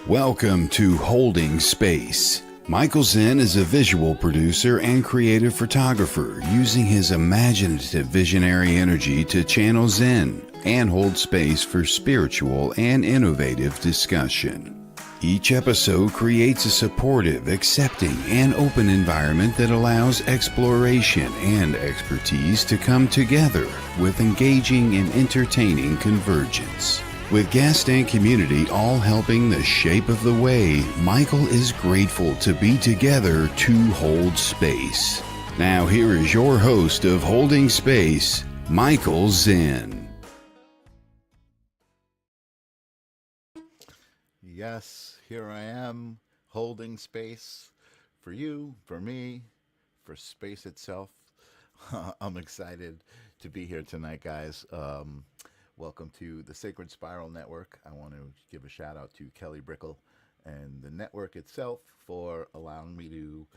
Welcome to Holding Space. Michael Zen is a visual producer and creative photographer using his imaginative visionary energy to channel Zen and hold space for spiritual and innovative discussion. Each episode creates a supportive, accepting, and open environment that allows exploration and expertise to come together with engaging and entertaining convergence. With guest and community all helping the shape of the way, Michael is grateful to be together to hold space. Now here is your host of Holding Space, Michael Zen. Yes, here I am, holding space for you, for me, for space itself. I'm excited to be here tonight, guys. Welcome to the Sacred Spiral Network. I want to give a shout out to Kelly Brickle and the network itself for allowing me to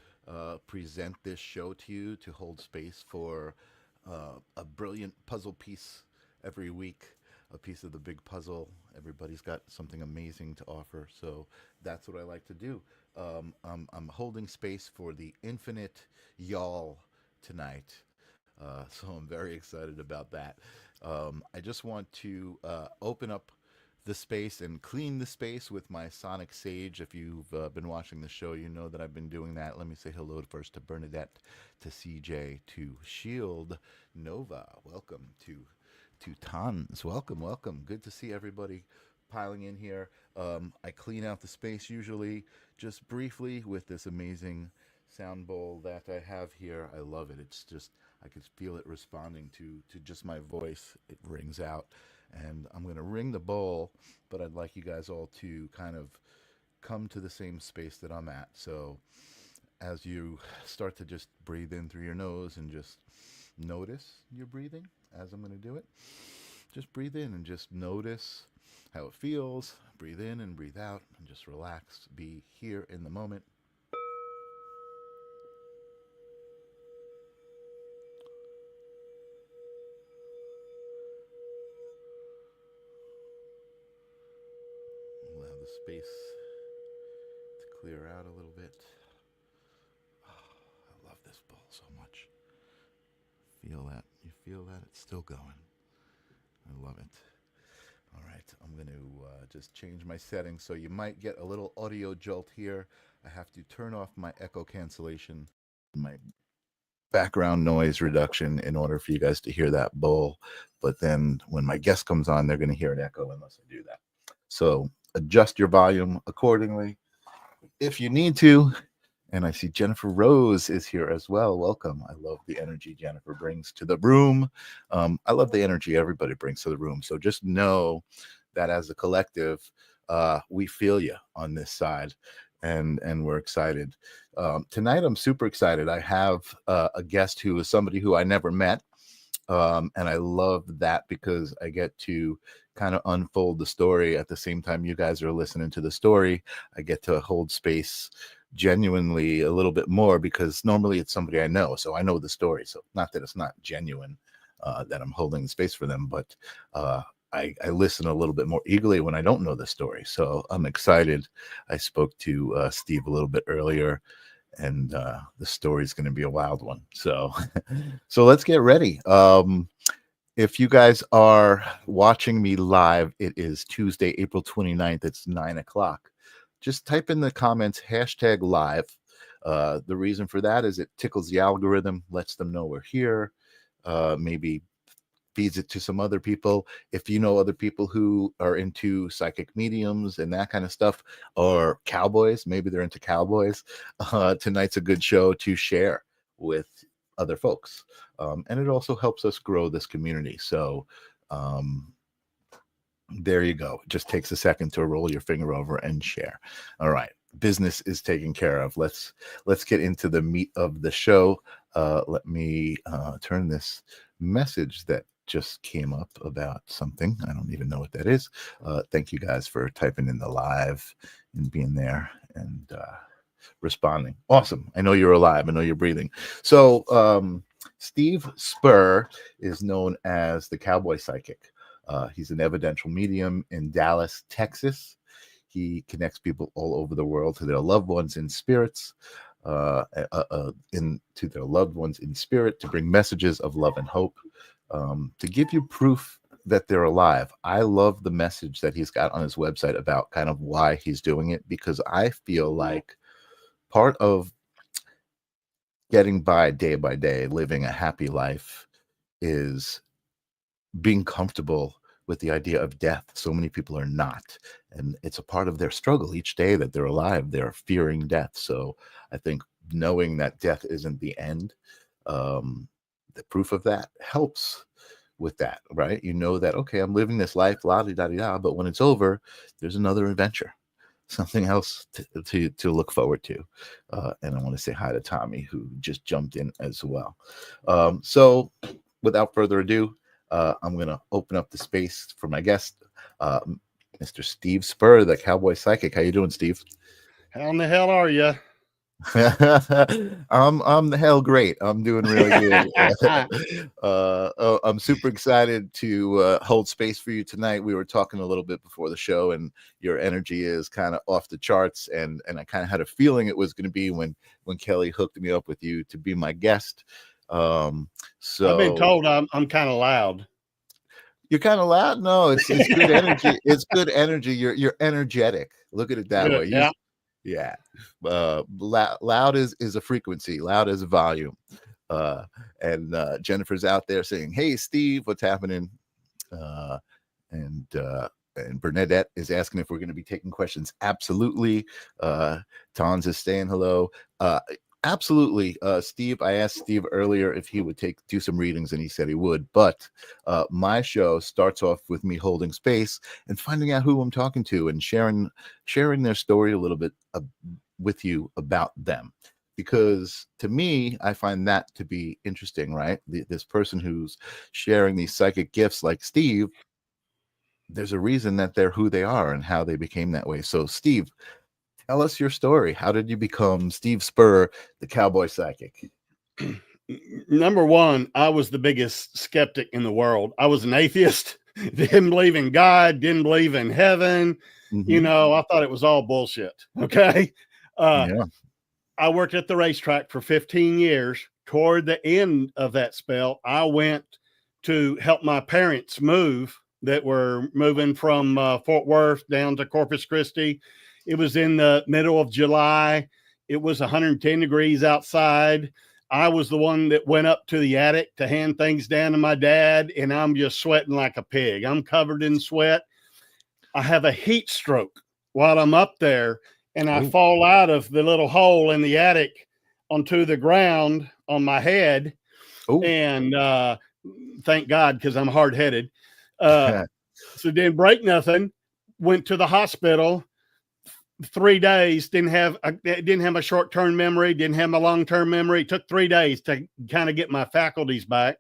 present this show to you, to hold space for a brilliant puzzle piece every week, a piece of the big puzzle. Everybody's got something amazing to offer, so that's what I like to do. I'm holding space for the infinite y'all tonight. So I'm very excited about that. I just want to open up the space and clean the space with my sonic sage. If you've been watching the show, you know that I've been doing that. Let me say hello first to Bernadette, to CJ, to Shield, Nova. Welcome to Tons. Welcome. Good to see everybody piling in here. I clean out the space usually just briefly with this amazing sound bowl that I have here. I love it. It's just, I can feel it responding to just my voice. It rings out, and I'm going to ring the bowl, but I'd like you guys all to kind of come to the same space that I'm at. So as you start to just breathe in through your nose and just notice your breathing as I'm going to do it, just breathe in and just notice how it feels. Breathe in and breathe out and just relax. Be here in the moment. Allow the space to clear out a little bit. Oh, I love this bowl so much. Feel that? You feel that? It's still going. I love it. All right, I'm going to just change my settings, so you might get a little audio jolt here. I have to turn off my echo cancellation, my background noise reduction in order for you guys to hear that bowl. But then when my guest comes on, they're going to hear an echo unless I do that. So adjust your volume accordingly if you need to. And I see Jennifer Rose is here as well. Welcome. I love the energy Jennifer brings to the room. I love the energy everybody brings to the room. So just know that as a collective, we feel you on this side, and we're excited. Tonight, I'm super excited. I have a guest who is somebody who I never met. And I love that because I get to kind of unfold the story at the same time you guys are listening to the story. I get to hold space genuinely a little bit more because normally it's somebody I know, so I know the story. So not that it's not genuine that I'm holding space for them, but I listen a little bit more eagerly when I don't know the story. So I'm excited. I spoke to Steve a little bit earlier, and the story is going to be a wild one. So so let's get ready. If you guys are watching me live, it is Tuesday, April 29th. It's 9 o'clock. Just type in the comments #live. The reason for that is it tickles the algorithm, lets them know we're here, maybe feeds it to some other people. If you know other people who are into psychic mediums and that kind of stuff, or cowboys, maybe they're into cowboys, tonight's a good show to share with other folks. And it also helps us grow this community. So there you go. It just takes a second to roll your finger over and share. All right. Business is taken care of. Let's get into the meat of the show. Let me turn this message that just came up about something. I don't even know what that is. Thank you guys for typing in the live and being there and responding. Awesome. I know you're alive. I know you're breathing. So Steve Spur is known as the Cowboy Psychic. He's an evidential medium in Dallas, Texas. He connects people all over the world to their loved ones in spirits, to their loved ones in spirit, to bring messages of love and hope, to give you proof that they're alive. I love the message that he's got on his website about kind of why he's doing it, because I feel like part of getting by day, living a happy life, is being comfortable with the idea of death. So many people are not, and it's a part of their struggle each day that they're alive. They're fearing death. So I think knowing that death isn't the end, the proof of that helps with that, right? You know that, okay, I'm living this life, la di da di da, but when it's over, there's another adventure, something else to look forward to. And I want to say hi to Tommy, who just jumped in as well. So without further ado, I'm going to open up the space for my guest, Mr. Steve Spur, the Cowboy Psychic. How you doing, Steve? How in the hell are you? I'm the hell great. I'm doing really good. I'm super excited to hold space for you tonight. We were talking a little bit before the show, and your energy is kind of off the charts. And I kind of had a feeling it was going to be when Kelly hooked me up with you to be my guest. So I've been told I'm kind of loud. You're kind of loud. No, it's good energy. It's good energy. You're energetic. Look at it that way. Yeah. Loud is a frequency. Loud is a volume. And Jennifer's out there saying, "Hey, Steve, what's happening?" And Bernadette is asking if we're going to be taking questions. Absolutely. Tons is saying hello. Absolutely. Steve, I asked Steve earlier if he would do some readings, and he said he would. But my show starts off with me holding space and finding out who I'm talking to and sharing their story a little bit with you about them. Because to me, I find that to be interesting, right? This person who's sharing these psychic gifts like Steve, there's a reason that they're who they are and how they became that way. So, Steve, tell us your story. How did you become Steve Spur, the Cowboy Psychic? Number one, I was the biggest skeptic in the world. I was an atheist, didn't believe in God, didn't believe in heaven. Mm-hmm. You know, I thought it was all bullshit. Okay. Yeah. I worked at the racetrack for 15 years. Toward the end of that spell, I went to help my parents move that were moving from Fort Worth down to Corpus Christi. It was in the middle of July. It was 110 degrees outside. I was the one that went up to the attic to hand things down to my dad, and I'm just sweating like a pig. I'm covered in sweat. I have a heat stroke while I'm up there, and I fall out of the little hole in the attic onto the ground on my head. Ooh. And thank God, because I'm hard-headed. So didn't break nothing. Went to the hospital. 3 days, didn't have a short-term memory, didn't have a long-term memory. It took 3 days to kind of get my faculties back.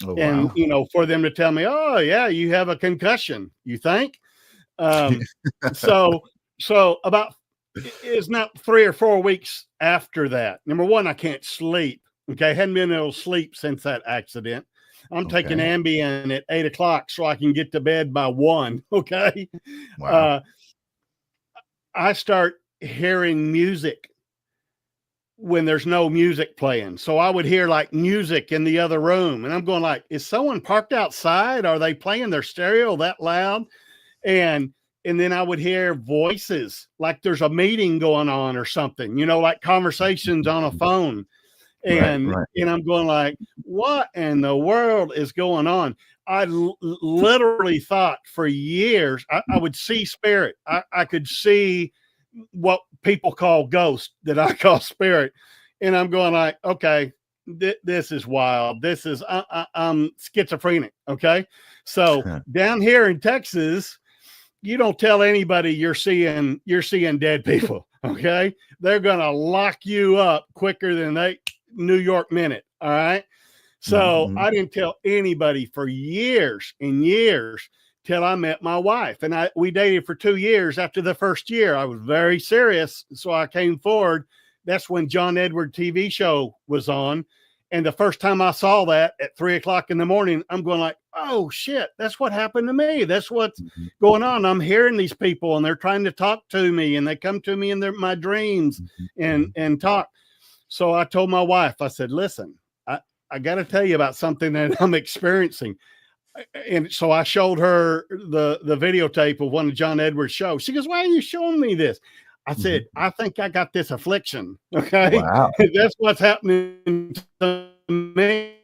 And, you know, for them to tell me, "Oh yeah, you have a concussion," you think? So about, it's not 3 or 4 weeks after that. Number one, I can't sleep. Okay. Hadn't been able to sleep since that accident. I'm taking Ambien at 8 o'clock so I can get to bed by 1. Okay. Wow. I start hearing music when there's no music playing. So I would hear like music in the other room, and I'm going like, is someone parked outside? Are they playing their stereo that loud? And then I would hear voices like there's a meeting going on or something, you know, like conversations on a phone. And and I'm going like, what in the world is going on? I literally thought for years I would see spirit. I could see what people call ghost that I call spirit. And I'm going like, okay, this is wild. This is, I'm schizophrenic. Okay. So down here in Texas, you don't tell anybody you're seeing dead people. Okay. They're going to lock you up quicker than New York minute. All right. So I didn't tell anybody for years and years till I met my wife. And we dated for 2 years. After the first year, I was very serious. So I came forward. That's when John Edward TV show was on. And the first time I saw that at 3:00 in the morning, I'm going like, oh shit, that's what happened to me. That's what's going on. I'm hearing these people and they're trying to talk to me, and they come to me in my dreams and talk. So I told my wife, I said, listen, I got to tell you about something that I'm experiencing. And so I showed her the videotape of one of John Edwards' shows. She goes, why are you showing me this? I said, I think I got this affliction. Okay. Wow. That's what's happening to me.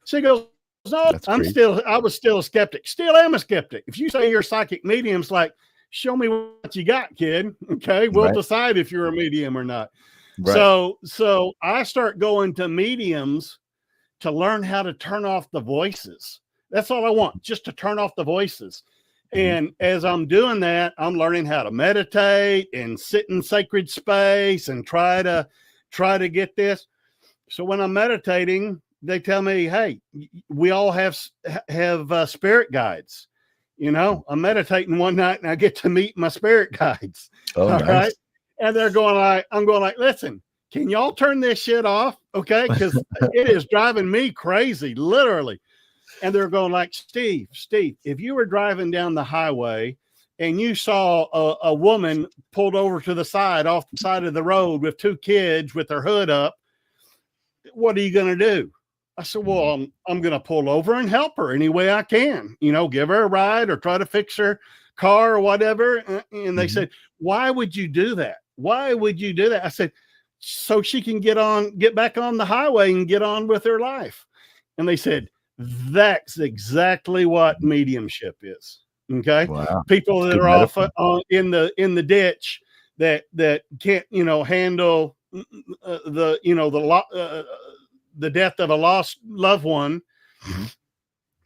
She goes, no, I was still a skeptic. Still am a skeptic. If you say you're a psychic medium, it's like, show me what you got, kid. Okay. We'll decide if you're a medium or not. Right. So I start going to mediums to learn how to turn off the voices. That's all I want, just to turn off the voices. And as I'm doing that, I'm learning how to meditate and sit in sacred space and try to get this. So when I'm meditating, they tell me, hey, we all have spirit guides. You know, I'm meditating one night and I get to meet my spirit guides. Oh, nice. Right? And they're going like, I'm going like, listen, can y'all turn this shit off? Okay. Because it is driving me crazy, literally. And they're going like, Steve, if you were driving down the highway and you saw a woman pulled over to the side, off the side of the road with two kids with their hood up, what are you going to do? I said, well, I'm going to pull over and help her any way I can, you know, give her a ride or try to fix her car or whatever. And they said, why would you do that? Why would you do that? I said, so she can get back on the highway and get on with her life. And they said, that's exactly what mediumship is. Okay. Wow. People that are off in the ditch that can't, you know, handle the death of a lost loved one,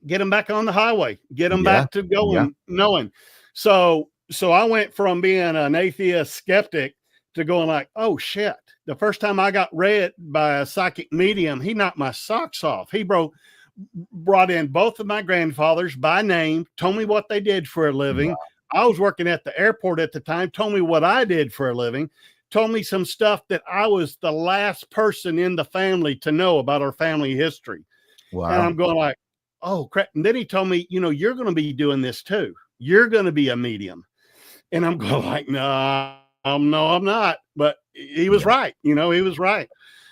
get them back on the highway, get them back to going, knowing. So I went from being an atheist skeptic to going like, oh shit. The first time I got read by a psychic medium, he knocked my socks off. He brought in both of my grandfathers by name, told me what they did for a living. Wow. I was working at the airport at the time, told me what I did for a living, told me some stuff that I was the last person in the family to know about our family history. Wow. And I'm going like, oh crap. And then he told me, you know, you're going to be doing this too. You're going to be a medium. And I'm going like, no, I'm not. But he was right. You know, he was right.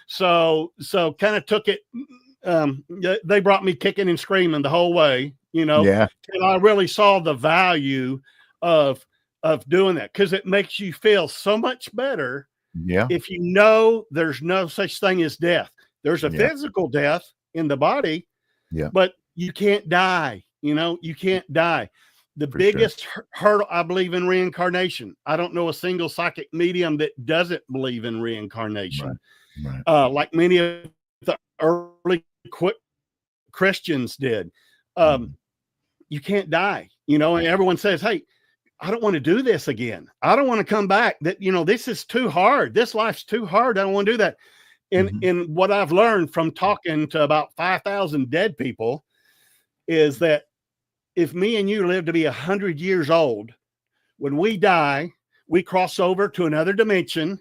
So kind of took it. They brought me kicking and screaming the whole way, you know, and I really saw the value of doing that, because it makes you feel so much better. Yeah. If you know there's no such thing as death. There's a physical death in the body, but you can't die. You know, you can't die. The biggest hurdle, I believe in reincarnation. I don't know a single psychic medium that doesn't believe in reincarnation. Right. Like many of the early Christians did. You can't die, you know, and everyone says, hey, I don't want to do this again. I don't want to come back. That, you know, this is too hard. This life's too hard. I don't want to do that. And in what I've learned from talking to about 5,000 dead people is that if me and you live to be 100 years old, when we die, we cross over to another dimension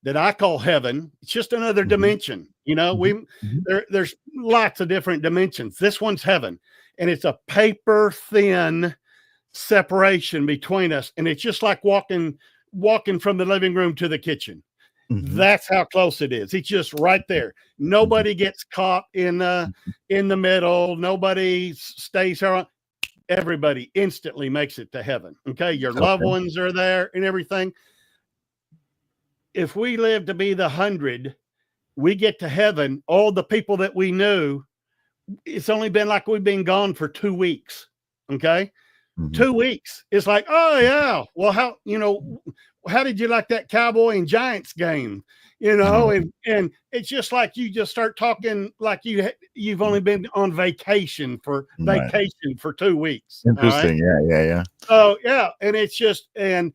that I call heaven. It's just another dimension. You know, there's lots of different dimensions. This one's heaven, and it's a paper thin separation between us. And it's just like walking from the living room to the kitchen. That's how close it is. It's just right there. Nobody gets caught in the middle. Nobody stays there. Everybody instantly makes it to heaven. Okay. Your loved ones are there and everything. If we live to be the 100, we get to heaven. All the people that we knew, it's only been like we've been gone for 2 weeks. Okay. 2 weeks. It's like, oh yeah. Well, how did you like that Cowboy and Giants game? You know, and it's just like you just start talking like you've only been on vacation for 2 weeks. Interesting. Right? Yeah. So yeah, and it's just and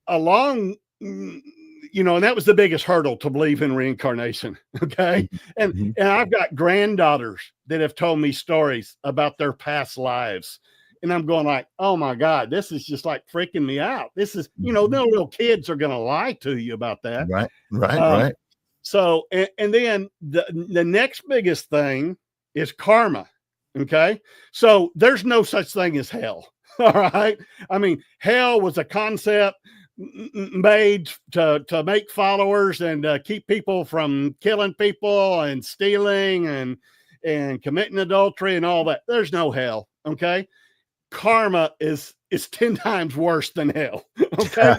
along, you know, and that was the biggest hurdle to believe in reincarnation. Okay, and I've got granddaughters that have told me stories about their past lives. And I'm going like, oh my God, this is just like freaking me out. This is, you know, no little kids are going to lie to you about that. Right. So, and then the next biggest thing is karma. Okay. So there's no such thing as hell. All right. I mean, hell was a concept made to make followers and keep people from killing people and stealing and committing adultery and all that. There's no hell. Okay. Karma is 10 times worse than hell. Okay.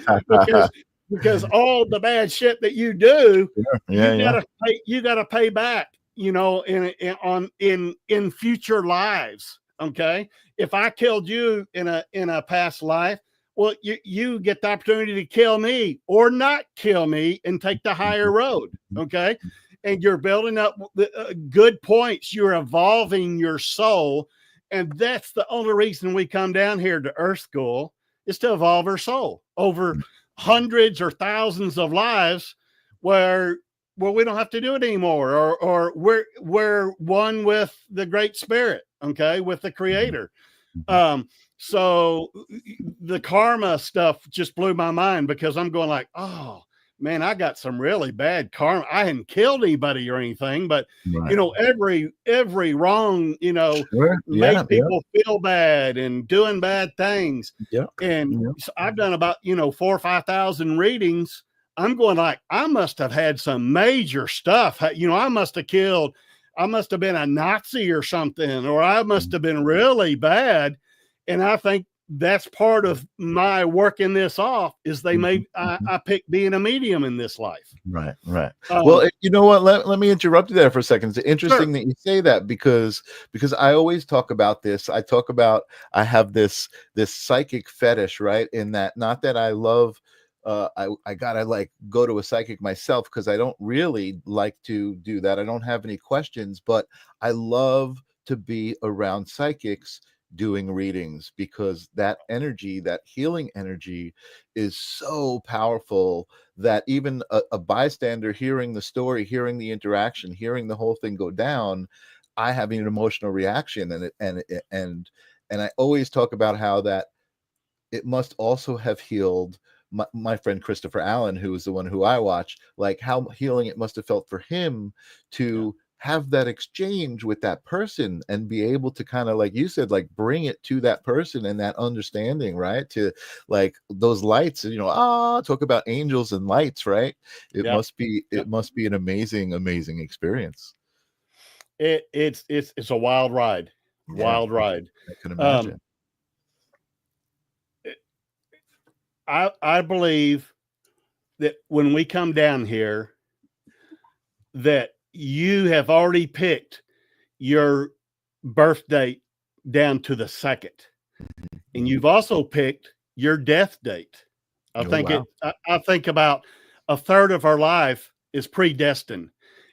Because all the bad shit that you do, you gotta pay back, you know, in future lives. Okay. If I killed you in a past life, well, you get the opportunity to kill me or not kill me and take the higher road. Okay. And you're building up good points. You're evolving your soul. And that's the only reason we come down here to Earth School, is to evolve our soul over hundreds or thousands of lives where we don't have to do it anymore, or we're one with the Great Spirit, okay, with the Creator. So the karma stuff just blew my mind, because I'm going like, oh man, I got some really bad karma. I hadn't killed anybody or anything, but you know, every wrong, you know, make people feel bad and doing bad things. And so I've done about, you know, 4,000 or 5,000 readings. I'm going like, I must have had some major stuff. You know, I must have been a Nazi or something, or I must have been really bad. And I think that's part of my working this off, is I picked being a medium in this life. Right. Well, you know what? Let me interrupt you there for a second. It's interesting that you say that, because I always talk about this. I have this psychic fetish, right? In that, not that I love, I gotta like go to a psychic myself, because I don't really like to do that. I don't have any questions, but I love to be around psychics doing readings, because that energy, that healing energy, is so powerful that even a bystander hearing the story, hearing the interaction, hearing the whole thing go down, I have an emotional reaction. And I always talk about how that it must also have healed my friend Christopher Allen, who is the one who I watch, like how healing it must have felt for him to have that exchange with that person and be able to kind of, like you said, like bring it to that person and that understanding, right? To like those lights, you know, talk about angels and lights, right? It must be an amazing experience. It's a wild ride. Wild ride. I can imagine. I believe that when we come down here, that you have already picked your birth date down to the second, and you've also picked your death date. I think about a third of our life is predestined.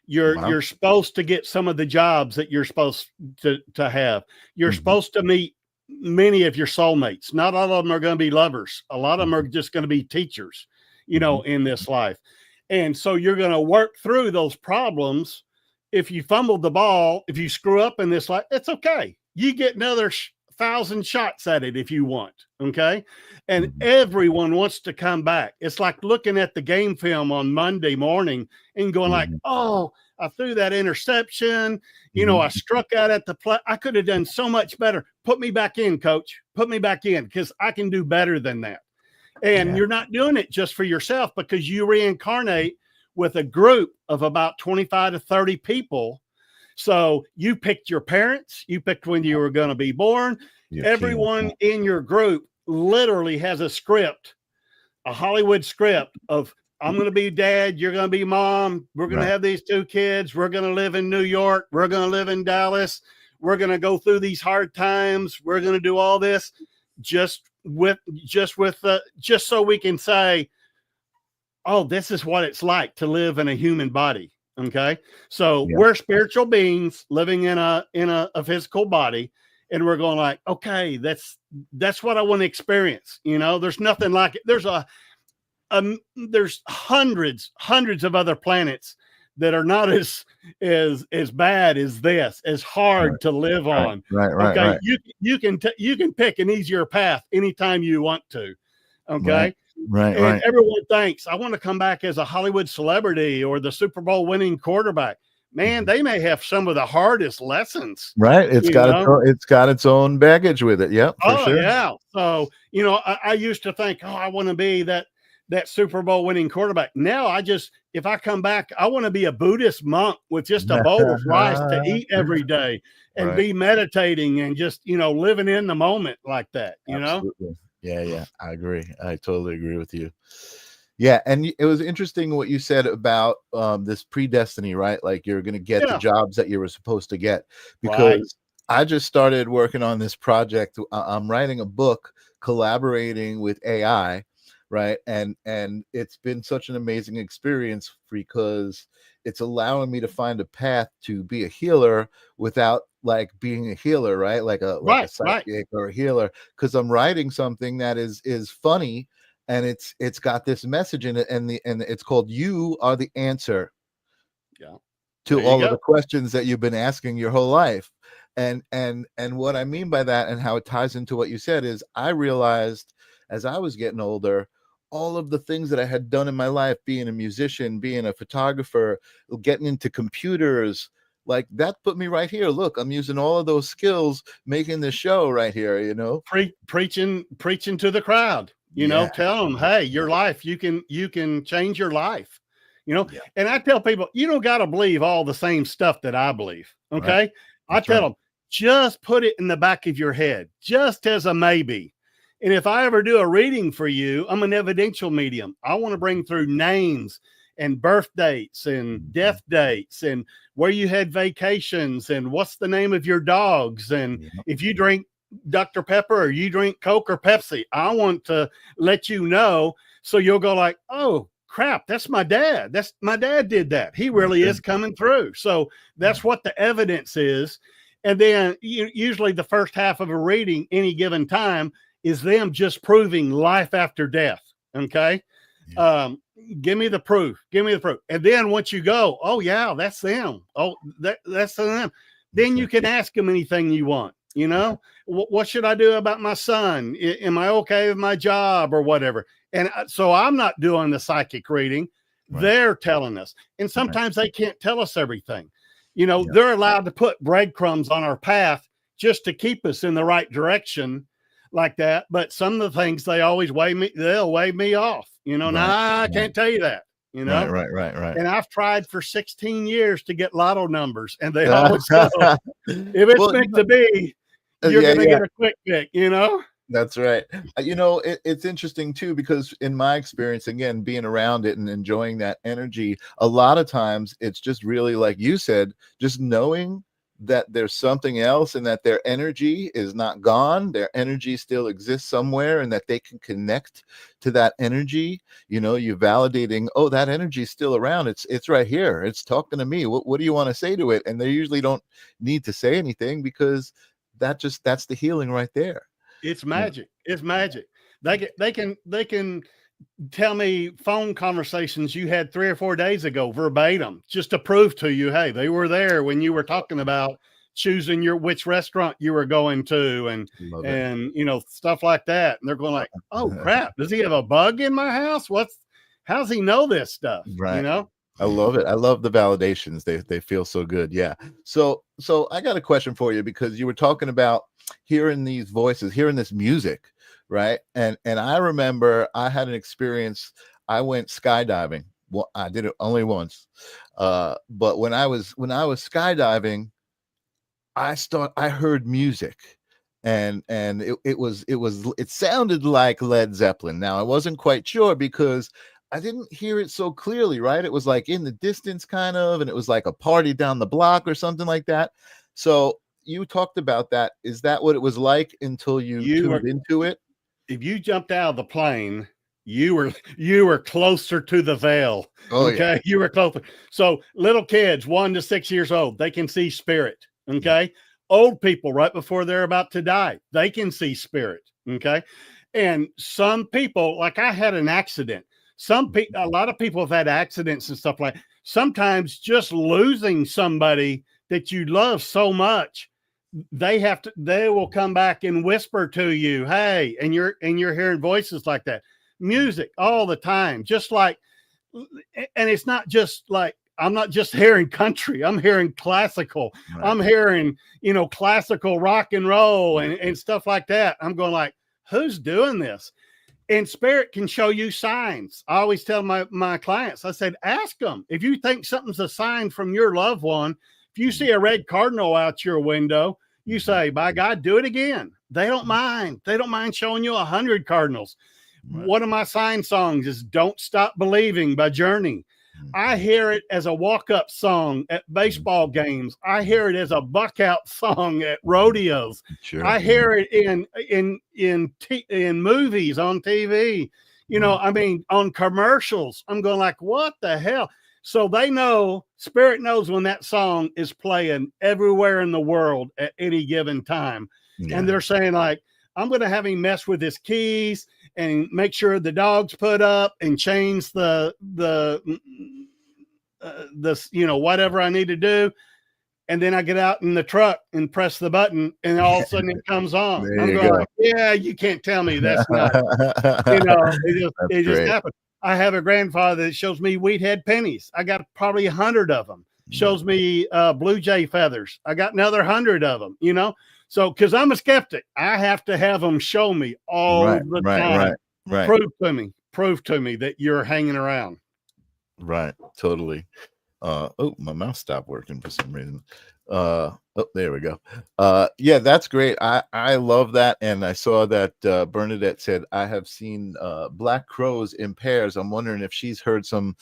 You're supposed to get some of the jobs that you're supposed to have. You're supposed to meet many of your soulmates. Not all of them are going to be lovers. A lot of them are just going to be teachers, you know, in this life. And so you're going to work through those problems. If you fumbled the ball, if you screw up in this life, it's okay. You get another 1,000 shots at it if you want. Okay. And everyone wants to come back. It's like looking at the game film on Monday morning and going like, oh, I threw that interception. You know, I struck out at the play. I could have done so much better. Put me back in, coach. Put me back in, because I can do better than that. And you're not doing it just for yourself, because you reincarnate with a group of about 25 to 30 people. So you picked your parents, you picked when you were going to be born. Everyone in your group literally has a script, a Hollywood script of, I'm going to be dad, you're going to be mom, we're going to have these 2 kids, we're going to live in New York, we're going to live in Dallas, we're going to go through these hard times, we're going to do all this just so we can say, oh, this is what it's like to live in a human body. Okay. So we're spiritual beings living in a physical body, and we're going like, okay, that's what I want to experience. You know, there's nothing like it. There's hundreds of other planets that are not as bad as this, as hard to live on. Right. You can pick an easier path anytime you want to. Okay. Right, And right. everyone thinks I want to come back as a Hollywood celebrity or the Super Bowl winning quarterback. Man, Mhm. they may have some of the hardest lessons, Right. you know? It's got its own baggage with it. Yep, for Oh sure. yeah. So, I used to think, oh, I want to be that Super Bowl winning quarterback. Now if I come back, I want to be a Buddhist monk with just a bowl of rice to eat every day and Right. be meditating and just, living in the moment like that. Absolutely. Yeah, yeah. I agree. I totally agree with you. Yeah, and it was interesting what you said about this predestiny, right? Like you're going to get the Yeah. jobs that you were supposed to get. Right. Because I just started working on this project. I'm writing a book collaborating with AI, right? And it's been such an amazing experience because it's allowing me to find a path to be a healer without like being a healer, right? Like a Right. Right. psychic or a healer, because I'm writing something that is funny, and it's got this message in it, and it's called "You Are the Answer Yeah. to There you all of go. the questions that you've been asking your whole life." And what I mean by that, and how it ties into what you said, is I realized as I was getting older, all of the things that I had done in my life, being a musician, being a photographer, getting into computers, like that put me right here. Look, I'm using all of those skills making this show right here, you know? Preaching to the crowd, Yeah. tell them, hey, your life, you can change your life, Yeah. and I tell people, you don't got to believe all the same stuff that I believe. Right. Okay. I That's tell right. them, just put it in the back of your head, just as a maybe. And if I ever do a reading for you, I'm an evidential medium. I want to bring through names and birth dates and Mhm. death dates and where you had vacations and what's the name of your dogs. And Yeah. if you drink Dr. Pepper or you drink Coke or Pepsi, I want to let you know. So you'll go like, oh crap, that's my dad. That's my dad did that. He That's really it. is coming through. So Yeah. that's what the evidence is. And then usually the first half of a reading, any given time, is them just proving life after death. Okay. Yeah. Um, give me the proof. Give me the proof. And then once you go, oh yeah, that's them. Oh, that's them. That's Then you it. can ask them anything you want. Right. What should I do about my son? Am I okay with my job or whatever? And so I'm not doing the psychic reading. Right. They're telling us. And Right. sometimes they can't tell us everything. Yeah. They're allowed to put breadcrumbs on our path just to keep us in the right direction like that. But some of the things they'll wave me off. Right. Nah, I Right. can't tell you that, you Right. know. Right. Right. Right. And I've tried for 16 years to get lotto numbers, and they always go, if it's Well, meant to be, you're yeah, going to yeah. get a quick pick. That's right. It's interesting too, because in my experience, again, being around it and enjoying that energy, a lot of times it's just really, like you said, just knowing that there's something else and that their energy is not gone. Their energy still exists somewhere, and that they can connect to that energy. You validating, oh, that energy is still around. It's right here. It's talking to me. What do you want to say to it? And they usually don't need to say anything, because that's the healing right there. It's Yeah. magic. It's magic. They can tell me phone conversations you had 3 or 4 days ago verbatim, just to prove to you, hey, they were there when you were talking about choosing which restaurant you were going to, and Love it. and stuff like that. And they're going like, oh crap, does he have a bug in my house? How's he know this stuff? Right. I love it. I love the validations. They feel so good. Yeah. So I got a question for you, because you were talking about hearing these voices, hearing this music, right? And I remember I had an experience. I went skydiving. Well, I did it only once. But when I was skydiving, I heard music, and it sounded like Led Zeppelin. Now I wasn't quite sure, because I didn't hear it so clearly, right? It was like in the distance kind of, and it was like a party down the block or something like that. So you talked about that. Is that what it was like until you You tuned were into it? If you jumped out of the plane, you were closer to the veil. Oh yeah. Okay. You were closer. So little kids, 1 to 6 years old, they can see spirit. Yeah. Okay. Old people, right before they're about to die, they can see spirit. Okay. And some people, like I had an accident. A lot of people have had accidents and stuff like. Sometimes just losing somebody that you love so much, they will come back and whisper to you, hey, and you're hearing voices like that. music all the time, just like, and it's not just like, I'm not just hearing country, I'm hearing classical, Right. I'm hearing, classical rock and roll and stuff like that. I'm going like, who's doing this? And spirit can show you signs. I always tell my clients, I said, ask them. If you think something's a sign from your loved one, if you see a red cardinal out your window, you say, by God, do it again. They don't mind. They don't mind showing you 100 cardinals. Right. One of my sign songs is Don't Stop Believing by Journey. I hear it as a walk-up song at baseball games. I hear it as a buck-out song at rodeos. Sure. I hear it in movies on TV. I mean, on commercials. I'm going like, what the hell? So they know, spirit knows when that song is playing everywhere in the world at any given time. Yeah. And they're saying like, I'm going to have him mess with his keys and make sure the dog's put up and change the whatever I need to do. And then I get out in the truck and press the button and all of a sudden it comes on. There I'm you going go. like, yeah, you can't tell me that's not, it just happened. I have a grandfather that shows me wheat head pennies. I got probably 100 of them. Shows me blue jay feathers. I got another 100 of them, So, because I'm a skeptic, I have to have them show me all the time. Right. Prove to me that you're hanging around. Right. Totally. My mouse stopped working for some reason. There we go. Yeah, that's great. I love that. And I saw that Bernadette said, I have seen black crows in pairs. I'm wondering if she's heard some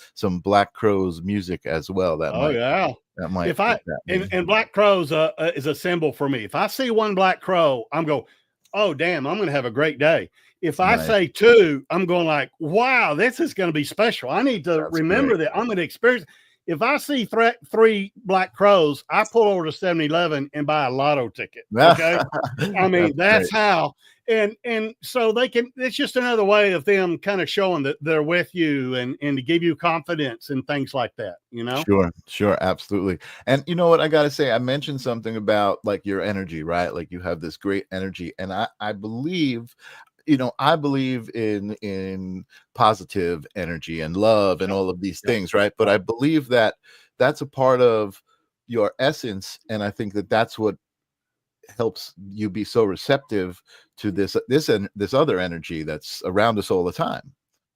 black crows music as well. That might. And black crows is a symbol for me. If I see one black crow, I'm going, oh damn, I'm going to have a great day. If I say two, I'm going like, wow, this is going to be special. I need to remember that I'm going to experience. If I see three black crows, I pull over to 7-Eleven and buy a lotto ticket. Okay. I mean, that's how, and so it's just another way of them kind of showing that they're with you and to give you confidence and things like that, Sure. Absolutely. And you know what I got to say, I mentioned something about like your energy, right? Like you have this great energy. And I believe, I believe in positive energy and love and all of these things, right? But I believe that that's a part of your essence. And I think that that's what helps you be so receptive to this other energy that's around us all the time.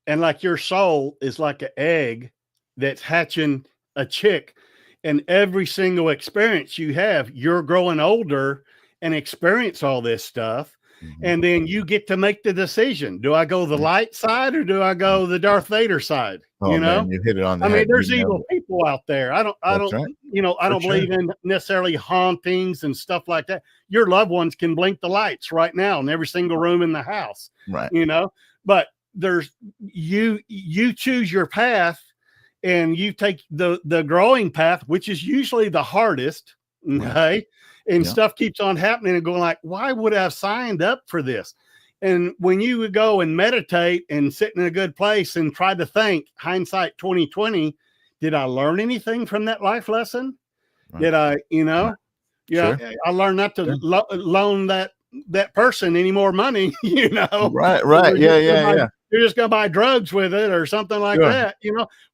And like your soul is like an egg that's hatching a chick. And every single experience you have, you're growing older and experience all this stuff. And then you get to make the decision. Do I go the light side or do I go the Darth Vader side? Man, you hit it on the head. I mean, there's evil people out there. I don't believe in necessarily hauntings and stuff like that. Your loved ones can blink the lights right now in every single room in the house. Right. But there's you choose your path and you take the growing path, which is usually the hardest. Okay. And stuff keeps on happening and going like, why would I have signed up for this? And when you would go and meditate and sit in a good place and try to think, hindsight 2020, did I learn anything from that life lesson? Right. Did I, I learned not to loan that person any more money, Right. Yeah. You're just going to buy drugs with it or something like that.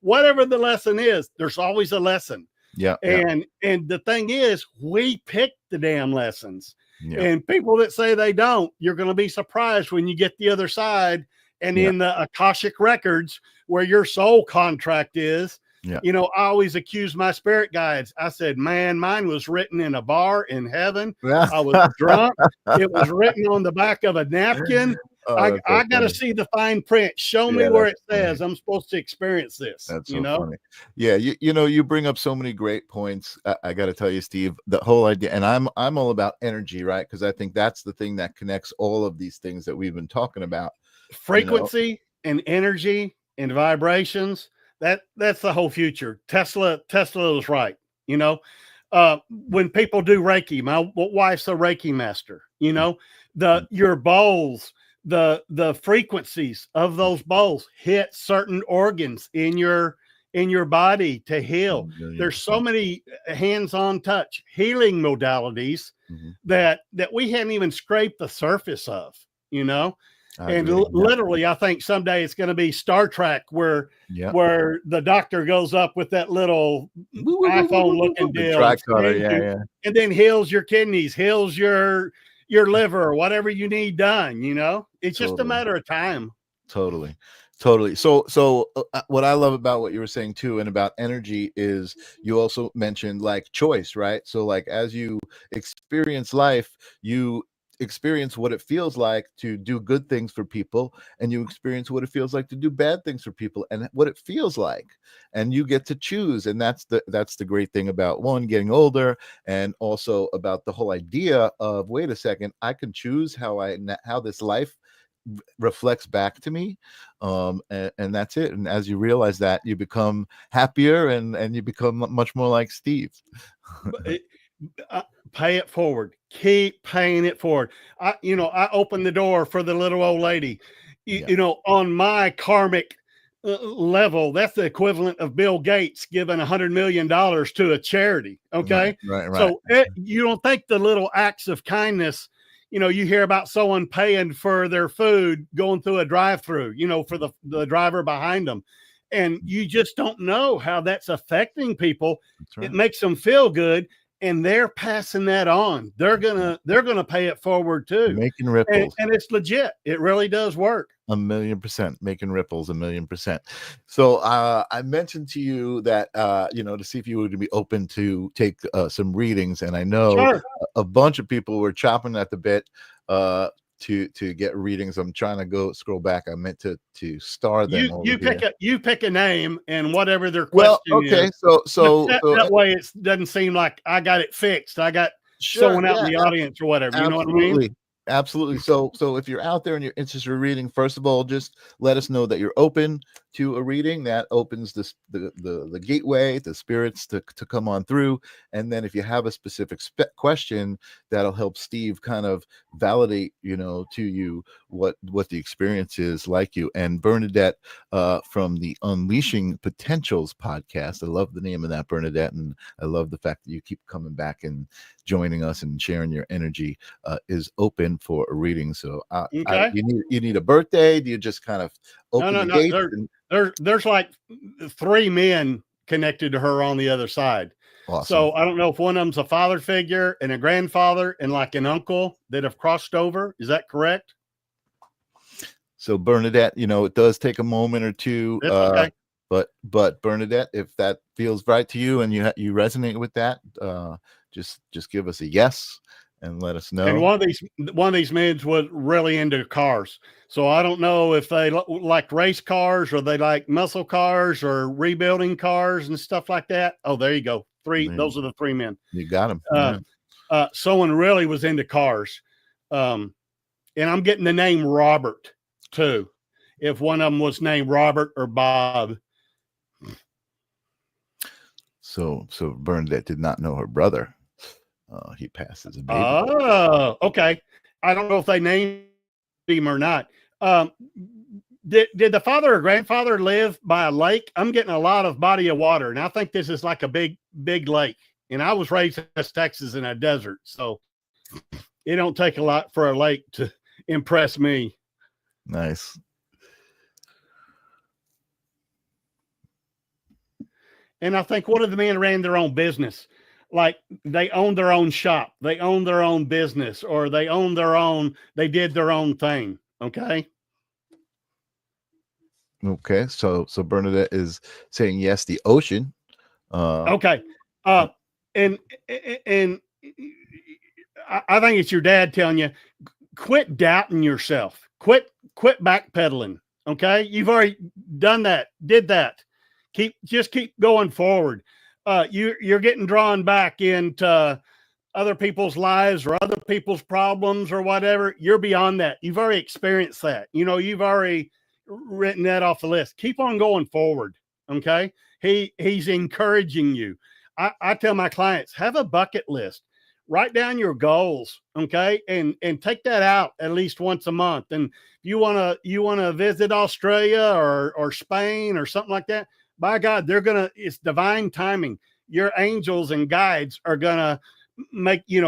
Whatever the lesson is, there's always a lesson. Yeah. And the thing is, we pick the damn lessons. Yeah. And people that say they don't, you're going to be surprised when you get the other side. And in the Akashic records where your soul contract is, I always accuse my spirit guides. I said, man, mine was written in a bar in heaven. I was drunk. It was written on the back of a napkin. I got to see the fine print. Show me where it says I'm supposed to experience this. That's so funny. Yeah. You bring up so many great points. I got to tell you, Steve, the whole idea, and I'm all about energy, right? Because I think that's the thing that connects all of these things that we've been talking about. Frequency and energy and vibrations. That's the whole future. Tesla was right. When people do Reiki, my wife's a Reiki master, your bowls, the frequencies of those bowls hit certain organs in your body to heal. There's so many hands-on touch healing modalities that we hadn't even scraped the surface of, And agree. literally, I think someday it's going to be Star Trek where the doctor goes up with that little iPhone looking deal, tricorder, and then heals your kidneys, heals your liver, or whatever you need done. It's just a matter of time. Totally. So what I love about what you were saying too, and about energy, is you also mentioned like choice, right? So like as you experience life, you experience what it feels like to do good things for people, and you experience what it feels like to do bad things for people, and what it feels like, and you get to choose. And that's the great thing about getting older, and also about the whole idea of, wait a second, I can choose how this life reflects back to me, and that's it. And as you realize that, you become happier, and you become much more like Steve. Pay it forward. Keep paying it forward. I opened the door for the little old lady. On my karmic level, that's the equivalent of Bill Gates giving $100 million to a charity. Okay. Right. So you don't think the little acts of kindness, you hear about someone paying for their food going through a drive-through, for the driver behind them. And you just don't know how that's affecting people. Right. It makes them feel good. And they're passing that on. They're gonna pay it forward too, making ripples, and it's legit. It really does work. 1,000,000%, making ripples, 1,000,000%. So I mentioned to you that to see if you would be open to take some readings, and I know a bunch of people were chopping at the bit to get readings. I'm trying to scroll back. I meant to star them. You pick a name and whatever their question is. So that way it doesn't seem like I got it fixed. I got someone out in the audience or whatever. Absolutely. You know what I mean? Absolutely. So if you're out there and you're interested in reading, first of all, just let us know that you're open to a reading. That opens the gateway, the spirits to come on through. And then if you have a specific question, that'll help Steve kind of validate, to you what the experience is like you. And Bernadette from the Unleashing Potentials podcast, I love the name of that, Bernadette, and I love the fact that you keep coming back and joining us and sharing your energy, is open for a reading. So you need a birthday? Do you just kind of open the gate? There's like 3 men connected to her on the other side. Awesome. So I don't know if one of them's a father figure and a grandfather and like an uncle that have crossed over. Is that correct? So Bernadette, it does take a moment or two. Okay. But Bernadette, if that feels right to you and you resonate with that, just give us a yes and let us know. And one of these men was really into cars. So I don't know if they like race cars or they like muscle cars or rebuilding cars and stuff like that. Oh, there you go. Those are the 3 men. You got them. Someone really was into cars. And I'm getting the name Robert too. If one of them was named Robert or Bob. So Bernadette did not know her brother. He passed as a baby. Oh, okay. I don't know if they named him or not. Did the father or grandfather live by a lake? I'm getting a lot of body of water, and I think this is like a big lake. And I was raised in West Texas in a desert, so it don't take a lot for a lake to impress me. Nice. And I think one of the men ran their own business. Like they owned their own shop, they owned their own business, or they did their own thing. Okay. Okay. So Bernadette is saying yes, the ocean. Okay. And I think it's your dad telling you, quit doubting yourself. Quit backpedaling. Okay. You've already done that, did that. Just keep going forward. You're getting drawn back into other people's lives or other people's problems or whatever. You're beyond that. You've already experienced that. You've already written that off the list. Keep on going forward. Okay. He's encouraging you. I tell my clients, have a bucket list, write down your goals. Okay. And take that out at least once a month. And you want to visit Australia or Spain or something like that. By God, it's divine timing. Your angels and guides are going to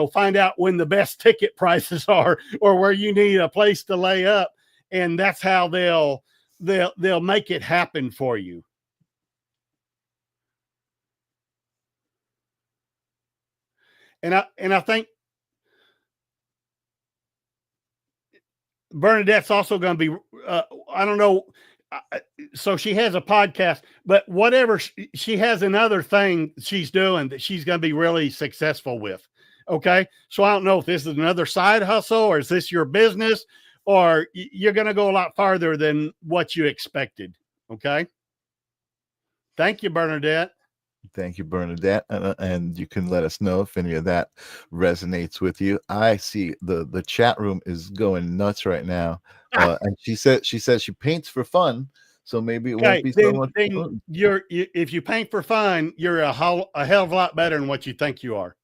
find out when the best ticket prices are or where you need a place to lay up. and that's how they'll make it happen for you. And I think Bernadette's also going to be, I don't know. So she has a podcast, but whatever she has another thing she's doing that she's going to be really successful with. Okay. So I don't know if this is another side hustle or is this your business, or you're going to go a lot farther than what you expected. Okay. Thank you, Bernadette. Thank you, Bernadette. And you can let us know if any of that resonates with you. I see the chat room is going nuts right now. And she said she paints for fun. So maybe it won't be so much fun. If you paint for fun, you're a hell of a lot better than what you think you are.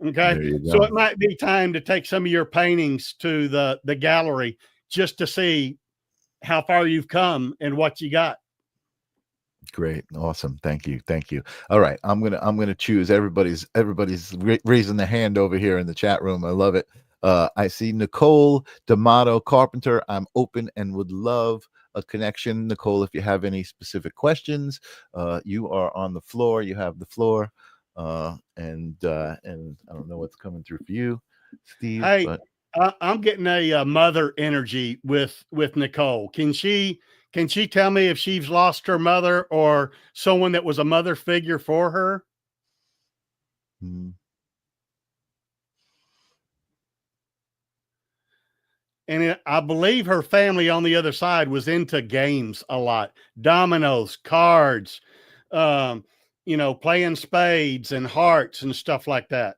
Okay. So it might be time to take some of your paintings to the gallery just to see how far you've come and what you got. Great. Awesome. Thank you. All right. I'm going to choose everybody's raising the hand over here in the chat room. I love it. I see Nicole D'Amato Carpenter. I'm open and would love a connection. Nicole, if you have any specific questions, you are on the floor. You have the floor. And I don't know what's coming through for you, Steve. Hey, but I'm getting a mother energy with Nicole. Can she tell me if she's lost her mother or someone that was a mother figure for her? And I believe her family on the other side was into games a lot, dominoes, cards, playing spades and hearts and stuff like that.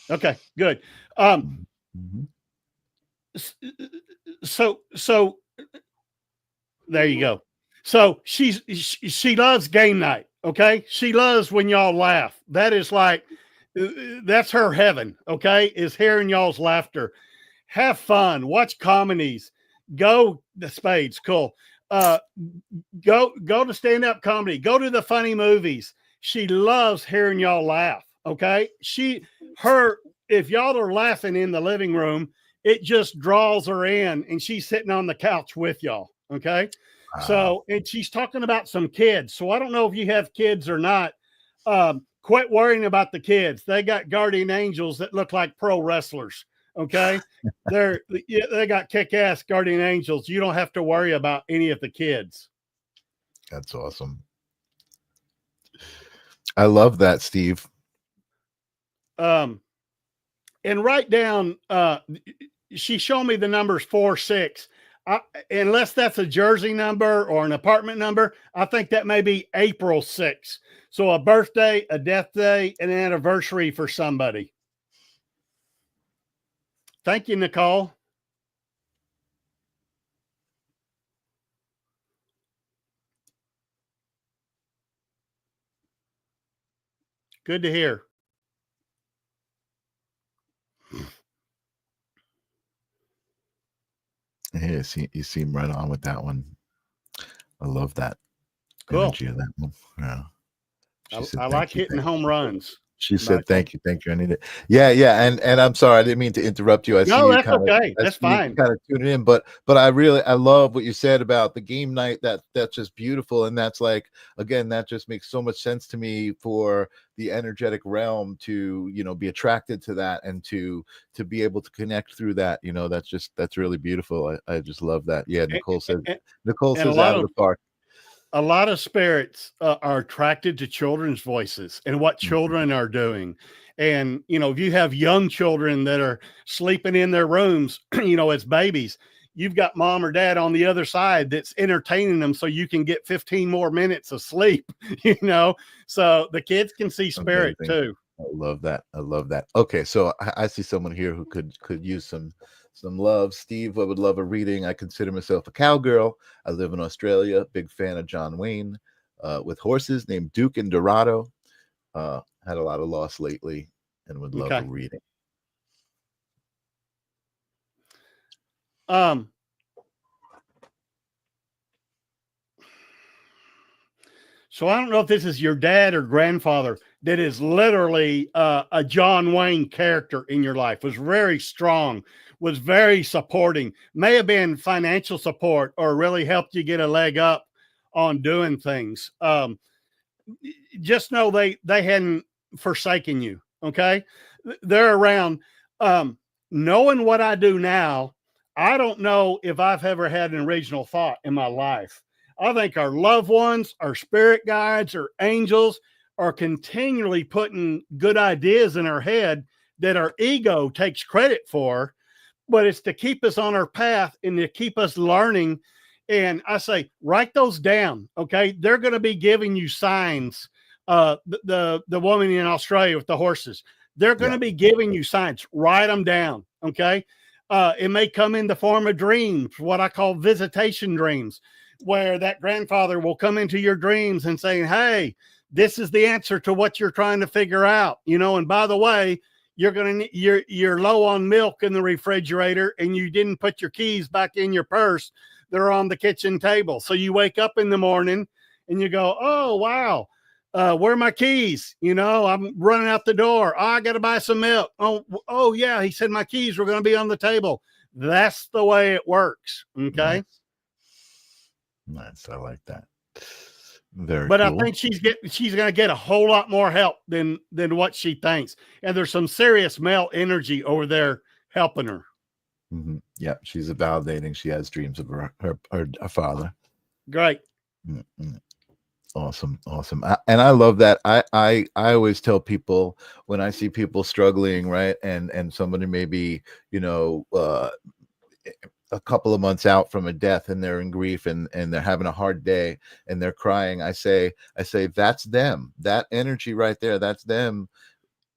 Okay, good. So there you go. So she loves game night. Okay. She loves when y'all laugh. That is like, that's her heaven. Okay. Is hearing y'all's laughter. Have fun. Watch comedies. Go the spades. Cool. Go to stand-up comedy. Go to the funny movies. She loves hearing y'all laugh. Okay. If y'all are laughing in the living room, it just draws her in and she's sitting on the couch with y'all. Okay. Wow. So, and she's talking about some kids. So I don't know if you have kids or not. Quit worrying about the kids. They got guardian angels that look like pro wrestlers. Okay. They got kick-ass guardian angels. You don't have to worry about any of the kids. That's awesome. I love that, Steve. And write down, she showed me the numbers 4, 6. Unless that's a Jersey number or an apartment number, I think that may be April 6th. So a birthday, a death day, and an anniversary for somebody. Thank you, Nicole. Good to hear. Yeah, you seem right on with that one. I love that energy of that one. Yeah. I like hitting home runs. She said, "Thank you, I need it." Yeah, and I'm sorry, I didn't mean to interrupt you. No, that's okay. That's fine. Kind of tuning in, but I love what you said about the game night. That's just beautiful, and that's like, again, that just makes so much sense to me for the energetic realm to be attracted to that and to be able to connect through that. That's really beautiful. I just love that. Yeah, Nicole says out of the park. A lot of spirits are attracted to children's voices and what children are doing. And, if you have young children that are sleeping in their rooms, as babies, you've got mom or dad on the other side that's entertaining them so you can get 15 more minutes of sleep, so the kids can see spirit too. I love that. Okay. So I see someone here who could use some love. Steve, I would love a reading. I consider myself a cowgirl. I live in Australia. Big fan of John Wayne, with horses named Duke and Dorado. Had a lot of loss lately and would love a reading. So I don't know if this is your dad or grandfather. that is literally a John Wayne character in your life, was very strong, was very supporting, may have been financial support or really helped you get a leg up on doing things. Just know they hadn't forsaken you. Okay. They're around. Knowing what I do now, I don't know if I've ever had an original thought in my life. I think our loved ones, our spirit guides, our angels are continually putting good ideas in our head that our ego takes credit for, but it's to keep us on our path and to keep us learning. And I say, write those down. Okay. They're going to be giving you signs. The woman in Australia with the horses, they're going to be giving you signs. Write them down. Okay. It may come in the form of dreams, what I call visitation dreams, where that grandfather will come into your dreams and saying, hey, this is the answer to what you're trying to figure out, and by the way, you're low on milk in the refrigerator and you didn't put your keys back in your purse. They're on the kitchen table. So you wake up in the morning and you go, oh, wow. Where are my keys? I'm running out the door. Oh, I got to buy some milk. Oh, yeah. He said my keys were going to be on the table. That's the way it works. Okay. Nice. I like that. Very but cool. I think she's going to get a whole lot more help than what she thinks. And there's some serious male energy over there helping her. Mm-hmm. Yeah. She's validating. She has dreams of her father. Great. Mm-hmm. Awesome. And I love that. I always tell people when I see people struggling, right, and somebody maybe, a couple of months out from a death and they're in grief and they're having a hard day and they're crying, I say that's them. That energy right there, that's them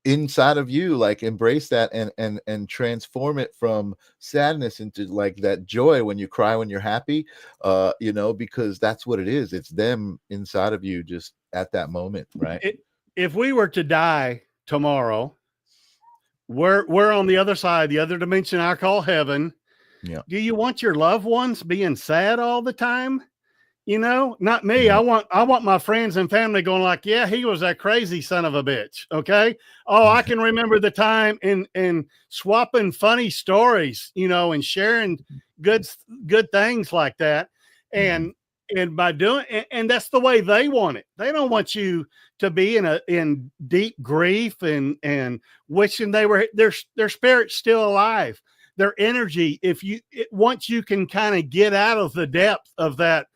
inside of you. Like, embrace that and transform it from sadness into like that joy when you cry, when you're happy, because that's what it is. It's them inside of you just at that moment, right? If we were to die tomorrow, we're on the other side, the other dimension I call heaven. Yeah. Do you want your loved ones being sad all the time? Not me. Yeah. I want my friends and family going like, yeah, he was that crazy son of a bitch. Okay. Oh, I can remember the time and swapping funny stories, and sharing good things like that. And by doing, and that's the way they want it. They don't want you to be in deep grief and wishing they were their spirit's still alive. Their energy, once you can kind of get out of the depth of that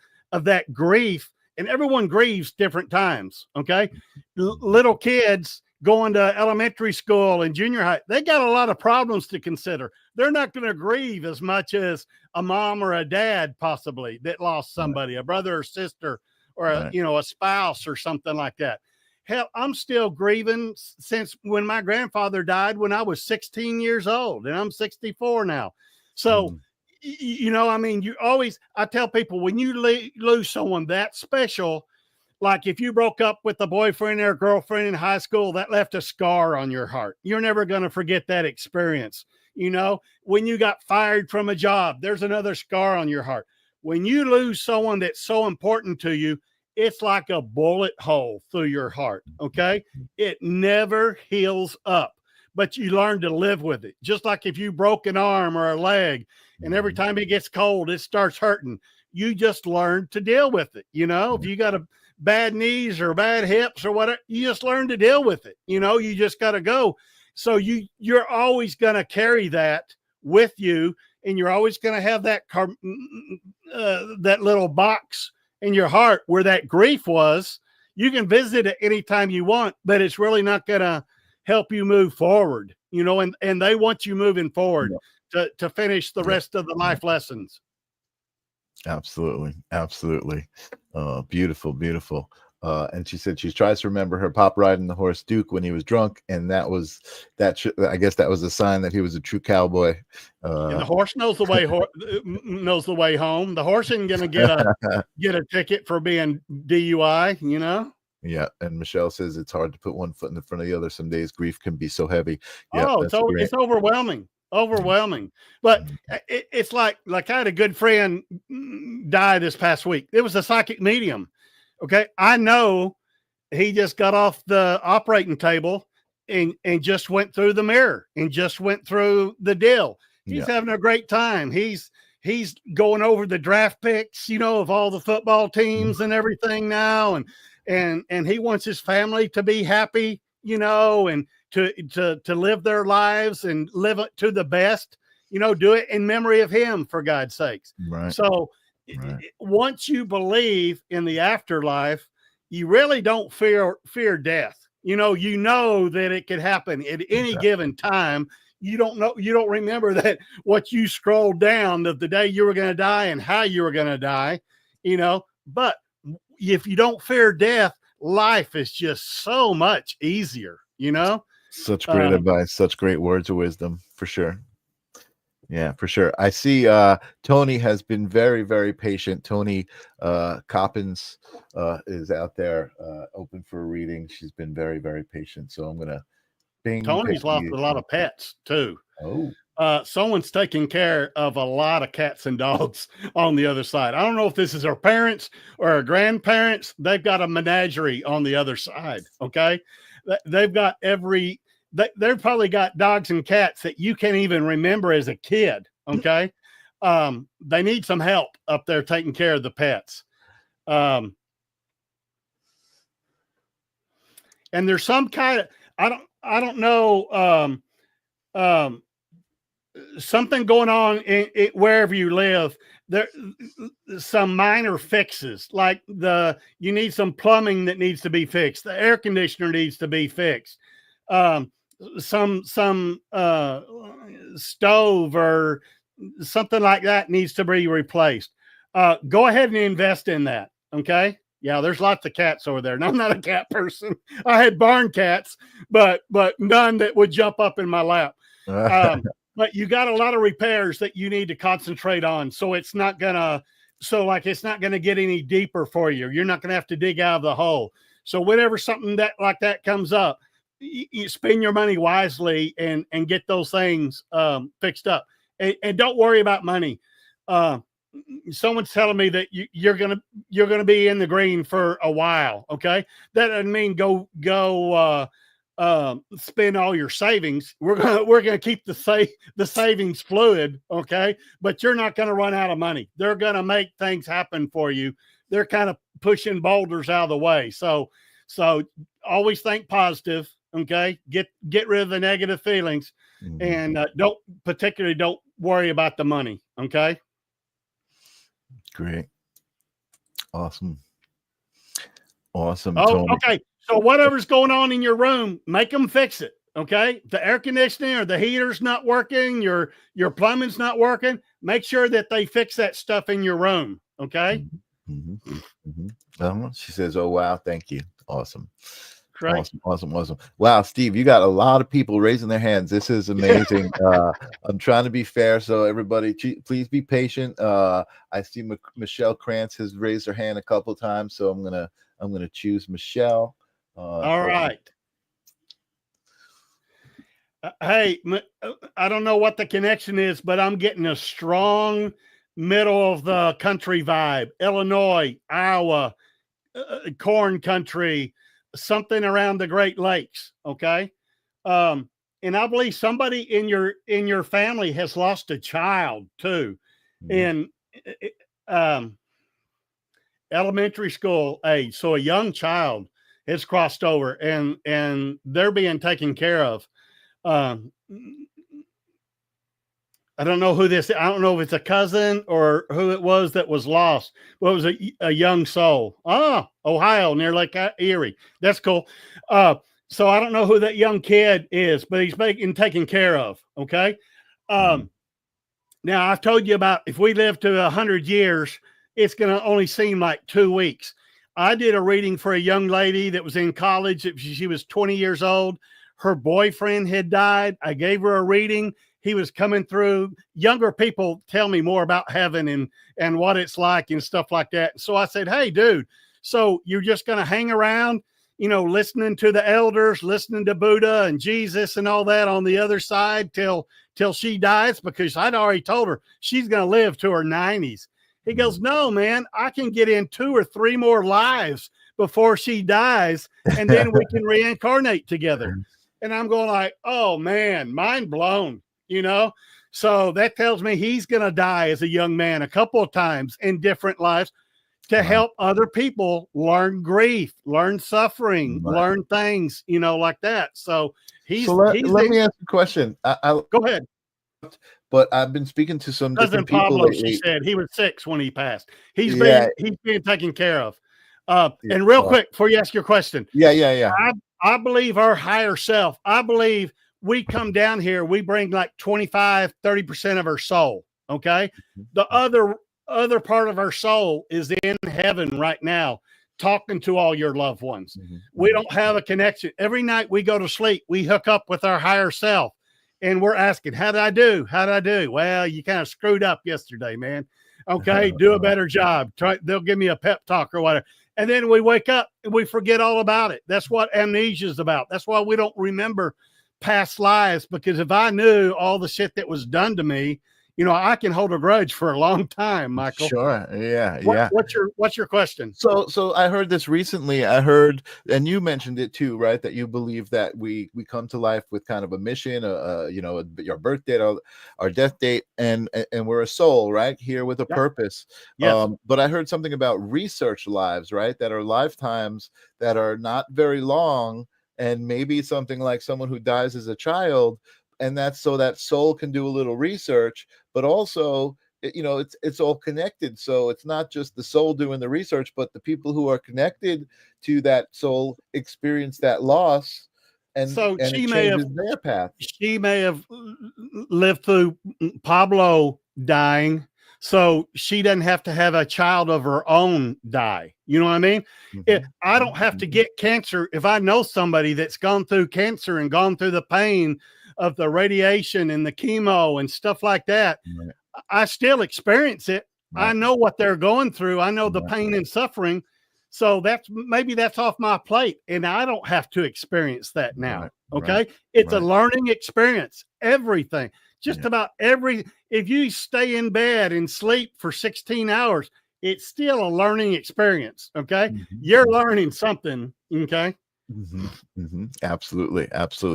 grief, and everyone grieves different times. Okay. Little kids going to elementary school and junior high, they got a lot of problems to consider. They're not going to grieve as much as a mom or a dad possibly that lost somebody, a brother or sister, or a spouse or something like that. Hell, I'm still grieving since when my grandfather died when I was 16 years old, and I'm 64 now. So, I tell people, when you lose someone that special, like if you broke up with a boyfriend or a girlfriend in high school, that left a scar on your heart. You're never going to forget that experience. When you got fired from a job, there's another scar on your heart. When you lose someone that's so important to you, it's like a bullet hole through your heart. Okay. It never heals up, but you learn to live with it. Just like if you broke an arm or a leg, and every time it gets cold, it starts hurting. You just learn to deal with it. If you got a bad knees or bad hips or whatever, you just learn to deal with it. You just got to go. So you're always going to carry that with you, and you're always going to have that that little box in your heart where that grief was. You can visit it anytime you want, but it's really not going to help you move forward, and they want you moving forward to finish the rest of the life lessons. Absolutely. Beautiful. And she said she tries to remember her pop riding the horse Duke when he was drunk, and I guess that was a sign that he was a true cowboy. And the horse knows the way home. The horse isn't going to get a ticket for being DUI. Yeah, and Michelle says it's hard to put one foot in the front of the other. Some days grief can be so heavy. Yeah, it's overwhelming. But it's like I had a good friend die this past week. It was a psychic medium. Okay. I know he just got off the operating table and just went through the mirror and just went through the deal. He's having a great time. He's going over the draft picks, of all the football teams and everything now. And he wants his family to be happy, and to live their lives and live it to the best, do it in memory of him, for God's sakes. Right. So once you believe in the afterlife, you really don't fear death. You know that it could happen at any given time. You don't remember that what you scrolled down of the day you were going to die and how you were going to die, but if you don't fear death, life is just so much easier, Such great advice, such great words of wisdom, for sure. Yeah, for sure. I see Tony has been very, very patient. Tony Coppins is out there open for a reading. She's been very, very patient. So I'm going to bing. Tony's lost a lot of pets too. Oh. Someone's taking care of a lot of cats and dogs on the other side. I don't know if this is her parents or her grandparents. They've got a menagerie on the other side. Okay. They've got they've probably got dogs and cats that you can't even remember as a kid. Okay. They need some help up there taking care of the pets. And there's some kind of, I don't know, something going on in wherever you live. There, some minor fixes, like you need some plumbing that needs to be fixed. The air conditioner needs to be fixed. Some stove or something like that needs to be replaced. Go ahead and invest in that. Okay. Yeah, there's lots of cats over there. And I'm not a cat person. I had barn cats, but none that would jump up in my lap. But you got a lot of repairs that you need to concentrate on. So it's not gonna get any deeper for you. You're not gonna have to dig out of the hole. So whenever something like that comes up, you spend your money wisely and get those things fixed up. And don't worry about money. Someone's telling me that you're gonna be in the green for a while. Okay, that doesn't mean go spend all your savings. We're gonna keep the savings fluid. Okay, but you're not gonna run out of money. They're gonna make things happen for you. They're kind of pushing boulders out of the way. So always think positive. Okay, get rid of the negative feelings, and don't worry about the money. Okay. Great. Awesome. Oh, Tony. Okay. So whatever's going on in your room, make them fix it. Okay. The air conditioning or the heater's not working, your plumbing's not working. Make sure that they fix that stuff in your room. Okay. She says, "Oh, wow. Thank you. Awesome." Right. Awesome. Wow, Steve, you got a lot of people raising their hands. This is amazing. I'm trying to be fair, so everybody, please be patient. I see Michelle Krantz has raised her hand a couple times, so I'm gonna choose Michelle. All right. Hey, I don't know what the connection is, but I'm getting a strong middle of the country vibe. Illinois, Iowa, corn country. Something around the Great Lakes. Okay. And I believe somebody in your family has lost a child too. In elementary school age. So a young child has crossed over and they're being taken care of. I don't know who this is. I don't know if it's a cousin or who it was that was lost. Well, it was a young soul. Ohio, near Lake Erie. That's cool. So I don't know who that young kid is, but he's being taken care of. Okay. Now I've told you about if we live to 100 years, it's going to only seem like 2 weeks. I did a reading for a young lady that was in college. She was 20 years old. Her boyfriend had died. I gave her a reading. He was coming through. Younger people tell me more about heaven and what it's like and stuff like that. So I said, "Hey, dude, so you're just going to hang around, listening to the elders, listening to Buddha and Jesus and all that on the other side till she dies?" Because I'd already told her she's going to live to her 90s. He goes, "No, man, I can get in 2 or 3 more lives before she dies, and then we can reincarnate together. And I'm going like, oh man, mind blown, you know? So that tells me he's going to die as a young man a couple of times in different lives to help other people learn grief, learn suffering, learn things, you know, like that. So let me ask you a question. Go ahead. But I've been speaking to some different people Pablo, lately. she said he was 6 when he passed. He's being taken care of. And real quick, before you ask your question. I believe our higher self, I believe we come down here, we bring like 25, 30% of our soul. Okay. The other part of our soul is in heaven right now, talking to all your loved ones. We don't have a connection. Every night we go to sleep, we hook up with our higher self and we're asking, how did I do? How did I do? Well, you kind of screwed up yesterday, man. Okay. Do a better job. They'll give me a pep talk or whatever. And then we wake up and we forget all about it. That's what amnesia is about. That's why we don't remember past lives, because if I knew all the shit that was done to me, you know, I can hold a grudge for a long time, Michael. Sure. Yeah. What's your question? So I heard this recently. I heard, and you mentioned it too, right? That you believe that we come to life with kind of a mission, you know, your birth date, our death date, and we're a soul, right? Here with a purpose. Yes. But I heard something about research lives, right? That are lifetimes that are not very long, and maybe something like someone who dies as a child. And that's so that soul can do a little research, but also, you know, it's all connected. So it's not just the soul doing the research, but the people who are connected to that soul experience that loss, and so it changes their path. She may have lived through Pablo dying, so she doesn't have to have a child of her own die. You know what I mean? I don't have to get cancer. If I know somebody that's gone through cancer and gone through the pain of the radiation and the chemo and stuff like that, I still experience it. I know what they're going through. I know the pain and suffering. So maybe that's off my plate, and I don't have to experience that now. Okay. It's a learning experience. Everything, just about if you stay in bed and sleep for 16 hours, it's still a learning experience. Okay. You're learning something. Okay. Absolutely.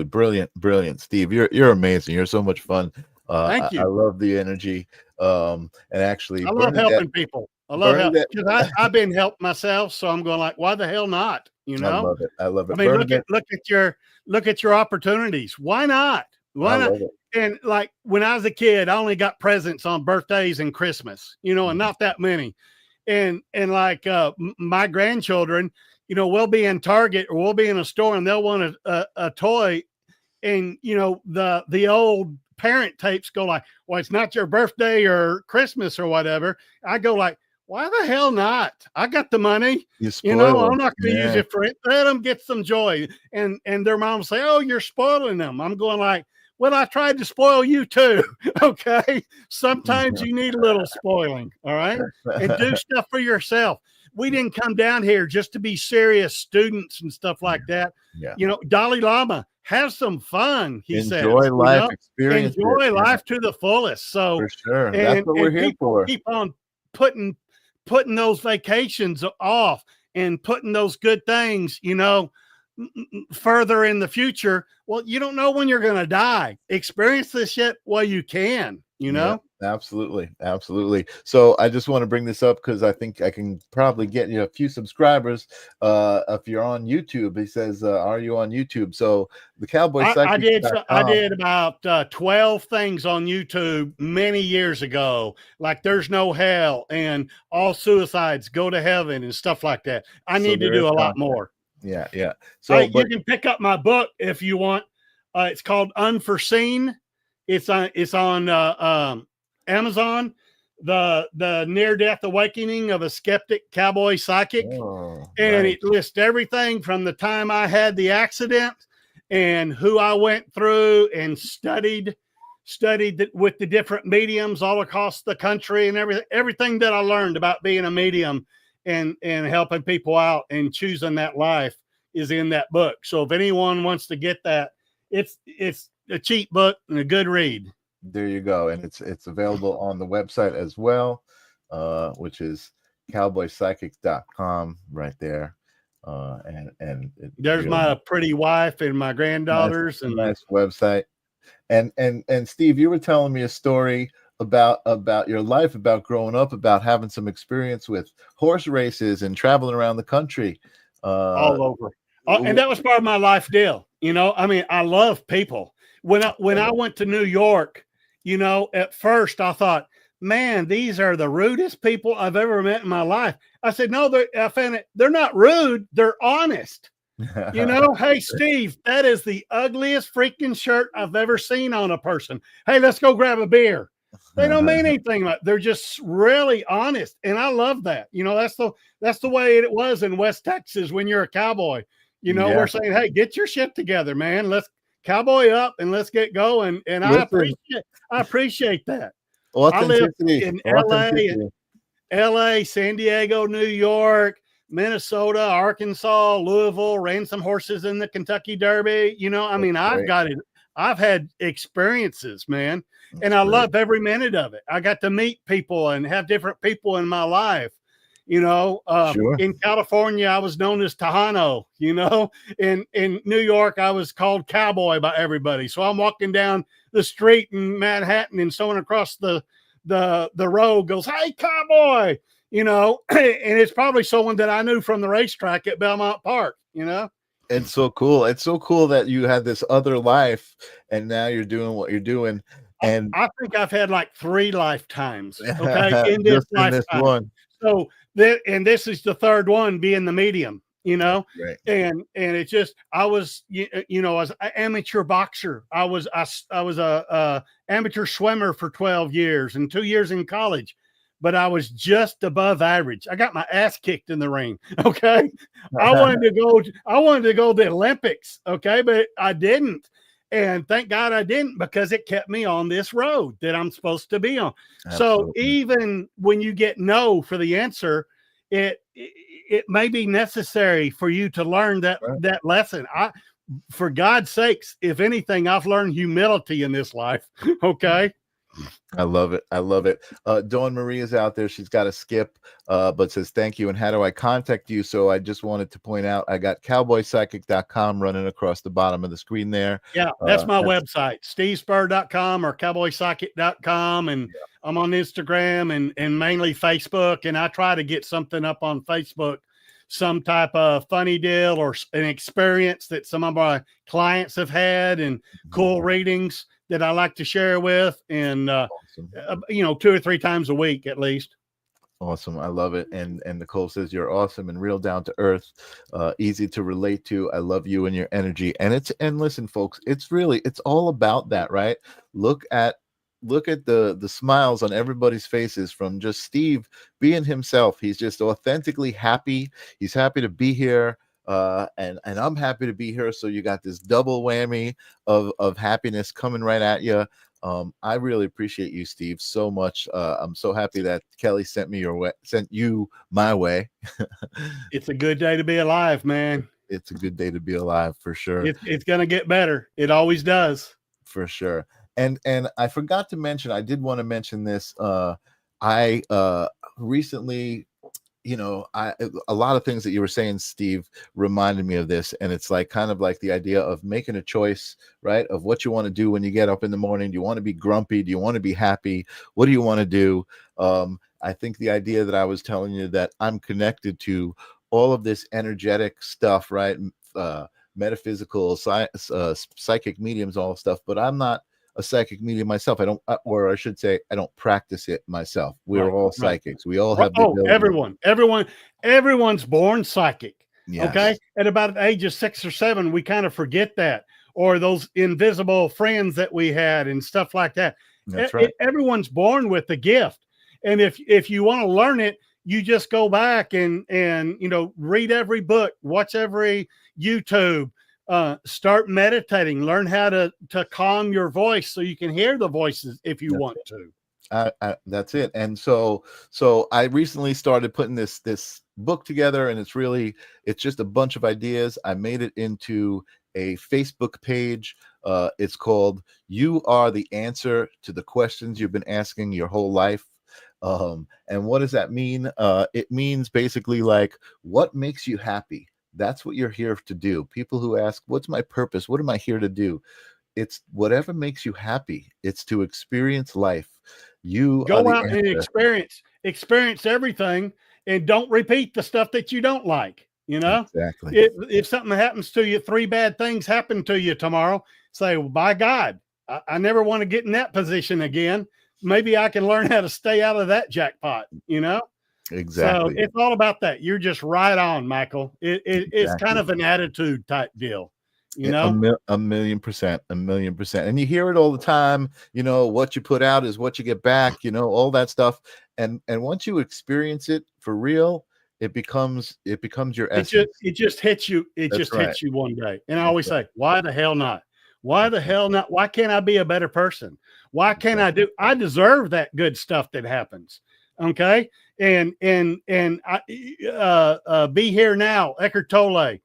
Brilliant, Steve. You're amazing. You're so much fun. Thank you. I love the energy. And actually, I love helping people. I love helping, because I've been helped myself. So I'm going like, why the hell not? You know, I love it. I mean, look at your opportunities. Why not? Why not? And like when I was a kid, I only got presents on birthdays and Christmas, you know, and not that many. And like my grandchildren, you know, we'll be in Target or we'll be in a store and they'll want a toy. And, you know, the old parent tapes go like, well, it's not your birthday or Christmas or whatever. I go like, why the hell not? I got the money. You know, I'm not going to use it for it. Let them get some joy. And their mom will say, oh, you're spoiling them. I'm going like, well, I tried to spoil you too. Okay. Sometimes you need a little spoiling. All right. And do stuff for yourself. We didn't come down here just to be serious students and stuff like that. You know, Dalai Lama, have some fun. He says, enjoy life, experience, enjoy life to the fullest. So for sure, that's what we're here for. Keep on putting those vacations off and putting those good things, you know, further in the future. Well, you don't know when you're going to die. Experience this shit while you can, you know? Absolutely. So I just want to bring this up because I think I can probably get you a few subscribers if you're on YouTube. He says, are you on YouTube? So the Cowboy Psychic. I did about 12 things on YouTube many years ago, like There's No Hell and All Suicides Go to Heaven and stuff like that. I need to do a lot more. Yeah. So you can pick up my book if you want. It's called Unforeseen. It's on Amazon, the near-death awakening of a skeptic cowboy psychic. It lists everything from the time I had the accident and who I went through and studied with the different mediums all across the country and everything that I learned about being a medium and helping people out and choosing that life is in that book. So if anyone wants to get that, it's a cheap book and a good read. There you go. And it's available on the website as well, which is cowboypsychic.com right there. And There's really my pretty wife and my granddaughters, and nice website. And Steve, you were telling me a story about your life, about growing up, about having some experience with horse races and traveling around the country. all over. And that was part of my life deal. I mean, I love people. When I went to New York, at first I thought, man, these are the rudest people I've ever met in my life. I said, no, I found it. They're not rude. They're honest. Hey, Steve, that is the ugliest freaking shirt I've ever seen on a person. Hey, let's go grab a beer. They don't mean anything about it. They're just really honest. And I love that. That's the way it was in West Texas when you're a cowboy. We're saying, hey, get your shit together, man. Let's cowboy up and let's get going. And I appreciate that. I live in LA, San Diego, New York, Minnesota, Arkansas, Louisville, ran some horses in the Kentucky Derby. I mean, I've got it. I've had experiences, man, and I love every minute of it. I got to meet people and have different people in my life. In California, I was known as Tejano. In New York, I was called Cowboy by everybody. So I'm walking down the street in Manhattan, and someone across the road goes, "Hey, Cowboy!" And it's probably someone that I knew from the racetrack at Belmont Park. It's so cool. It's so cool that you had this other life, and now you're doing what you're doing. And I think I've had like 3 lifetimes. Okay, in this lifetime. This one. So this is the third one, being the medium. Right. And it's just, I was, as an amateur boxer, I was a amateur swimmer for 12 years and 2 years in college, but I was just above average. I got my ass kicked in the ring. Okay. I wanted to go to the Olympics. Okay. But I didn't. And thank God I didn't, because it kept me on this road that I'm supposed to be on. Absolutely. So even when you get no for the answer, it may be necessary for you to learn that lesson. For God's sakes, if anything, I've learned humility in this life. Okay. I love it. I love it. Dawn Marie is out there. She's got a skip, but says, thank you. And how do I contact you? So I just wanted to point out, I got cowboypsychic.com running across the bottom of the screen there. Yeah, that's my website, stevespur.com or cowboypsychic.com. And I'm on Instagram and mainly Facebook. And I try to get something up on Facebook, some type of funny deal or an experience that some of my clients have had, and cool readings that I like to share with, and awesome. 2 or 3 times a week at least. Awesome. I love it. And Nicole says, you're awesome and real down to earth, easy to relate to. I love you and your energy. And listen, folks, it's all about that, right? Look at the smiles on everybody's faces, from just Steve being himself. He's just authentically happy. He's happy to be here. And I'm happy to be here. So you got this double whammy of happiness coming right at you. I really appreciate you, Steve, so much. I'm so happy that Kelly sent you my way. It's a good day to be alive, man. It's a good day to be alive, for sure. It's going to get better. It always does. For sure. And I forgot to mention, I did want to mention this. I recently, a lot of things that you were saying, Steve, reminded me of this. And it's kind of like the idea of making a choice, right? Of what you want to do when you get up in the morning. Do you want to be grumpy? Do you want to be happy? What do you want to do? I think the idea that I was telling you, that I'm connected to all of this energetic stuff, right? Metaphysical, psychic mediums, all stuff, but I'm not a psychic medium myself. I don't practice it myself. We're all psychics. We all have everyone's born psychic. Yes. Okay. At about the age of 6 or 7, we kind of forget that, or those invisible friends that we had and stuff like that. That's right. Everyone's born with the gift. And if you want to learn it, you just go back and read every book, watch every YouTube, start meditating, learn how to calm your voice so you can hear the voices if you want to. That's it. And so I recently started putting this book together, and it's just a bunch of ideas. I made it into a Facebook page. It's called "You Are the Answer to the Questions You've Been Asking Your Whole Life." And what does that mean? It means basically what makes you happy? That's what you're here to do. People who ask, what's my purpose? What am I here to do? It's whatever makes you happy. It's to experience life. You are Go the out and answer. experience everything, and don't repeat the stuff that you don't like. You know, Exactly. if something happens to you, 3 bad things happen to you tomorrow, say, well, by God, I never want to get in that position again. Maybe I can learn how to stay out of that jackpot, you know? So Exactly. it's all about that. You're just right on, Michael. It's kind Exactly. of an attitude type deal, you Yeah, know? a million percent, a million percent. And you hear it all the time, what you put out is what you get back, all that stuff. And once you experience it for real, it becomes your essence. It just hits you. It That's just right. hits you one day. And I That's always right. say, why the hell not? Why the hell not? Why can't I be a better person? Why can't I deserve that good stuff that happens. Okay. And be here now. Eckhart Tolle.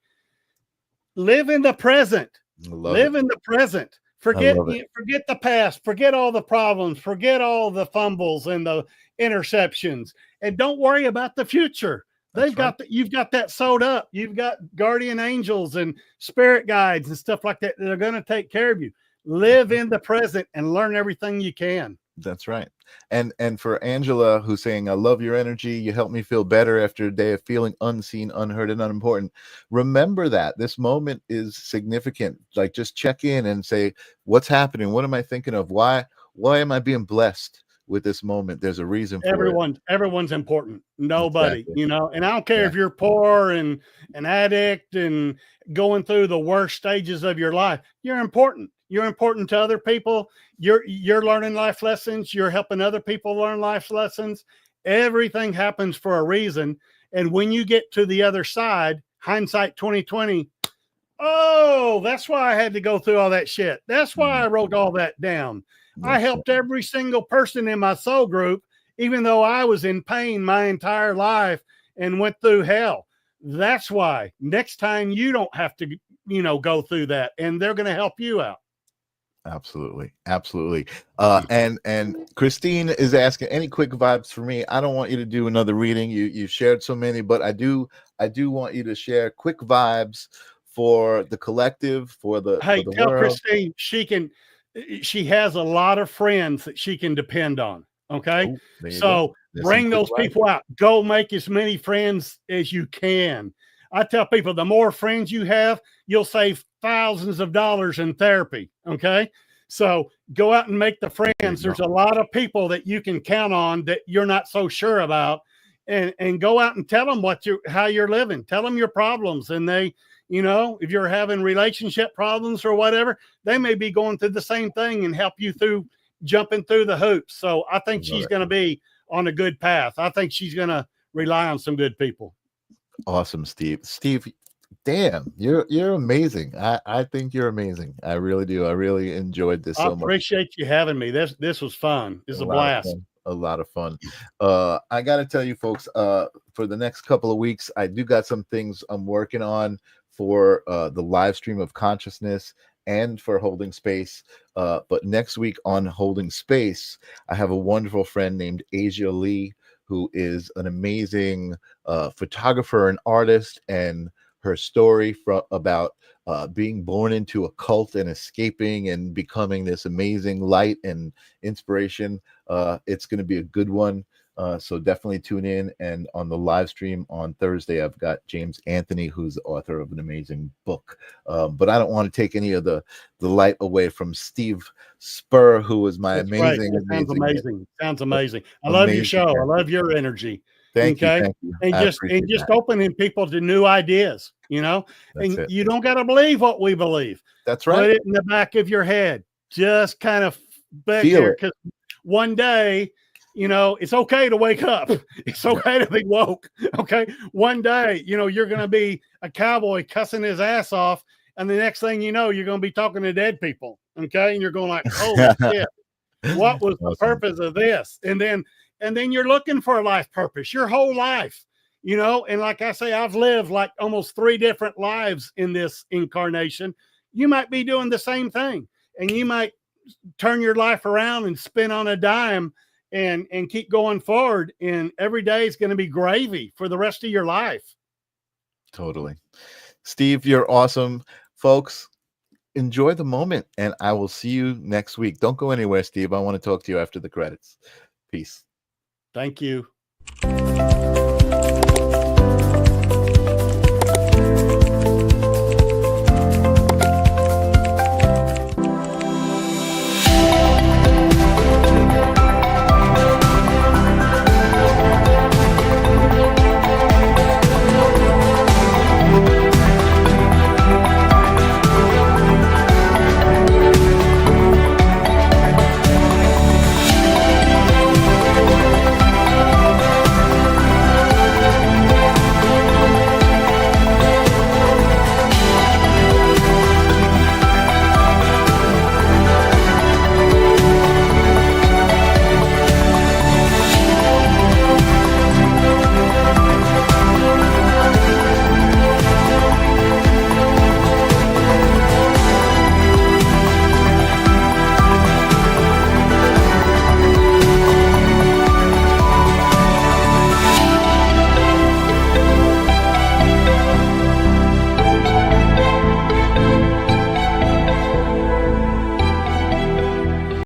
Live in the present. I love it. Live in the present. I love it. Forget the past. Forget all the problems. Forget all the fumbles and the interceptions. And don't worry about the future. You've got that sewed up. You've got guardian angels and spirit guides and stuff like that that are going to take care of you. Live in the present and learn everything you can. That's right. And for Angela, who's saying, I love your energy. You help me feel better after a day of feeling unseen, unheard, and unimportant. Remember that this moment is significant. Like, just check in and say, what's happening? What am I thinking of? Why am I being blessed with this moment? There's a reason for it. Everyone's important. Nobody, Exactly. and I don't care if you're poor and an addict and going through the worst stages of your life. You're important. You're important to other people. You're learning life lessons. You're helping other people learn life lessons. Everything happens for a reason. And when you get to the other side, hindsight 2020, oh, that's why I had to go through all that shit. That's why I wrote all that down. I helped every single person in my soul group, even though I was in pain my entire life and went through hell. That's why next time you don't have to, go through that, and they're going to help you out. Absolutely. And Christine is asking, any quick vibes for me? I don't want you to do another reading. You shared so many, but I do want you to share quick vibes for the collective, for the Tell world. Christine she has a lot of friends that she can depend on. Okay. So bring those people out. Go make as many friends as you can. I tell people, the more friends you have, you'll save thousands of dollars in therapy. Okay. So go out and make the friends. There's a lot of people that you can count on that you're not so sure about, and go out and tell them how you're living. Tell them your problems. And they, if you're having relationship problems or whatever, they may be going through the same thing and help you through jumping through the hoops. So I think she's going to be on a good path. I think she's going to rely on some good people. Awesome, Steve. Damn, you're amazing. I think you're amazing. I really do. I really enjoyed this so much. I appreciate you having me. This was fun. This is a blast. A lot of fun. I got to tell you, folks, for the next couple of weeks, I do got some things I'm working on for the live stream of consciousness and for Holding Space. But next week on Holding Space, I have a wonderful friend named Asia Lee, who is an amazing photographer and artist, and her story about being born into a cult and escaping and becoming this amazing light and inspiration. It's going to be a good one. So definitely tune in. And on the live stream on Thursday, I've got James Anthony, who's the author of an amazing book. But I don't want to take any of the light away from Steve Spur, who was my amazing. Sounds amazing. I love your show. I love your energy. Thank you. And just opening people to new ideas, and you don't got to believe what we believe. That's right. Put it in the back of your head. Just kind of back there, because one day, it's okay to wake up. It's okay to be woke. Okay. One day, you're going to be a cowboy cussing his ass off. And the next thing you know, you're going to be talking to dead people. Okay. And you're going like, holy shit, what was the purpose of this? And then you're looking for a life purpose your whole life, and like I say, I've lived like almost 3 different lives in this incarnation. You might be doing the same thing, and you might turn your life around and spin on a dime and keep going forward. And every day is going to be gravy for the rest of your life. Totally. Steve, you're awesome. Folks, enjoy the moment, and I will see you next week. Don't go anywhere, Steve. I want to talk to you after the credits. Peace. Thank you.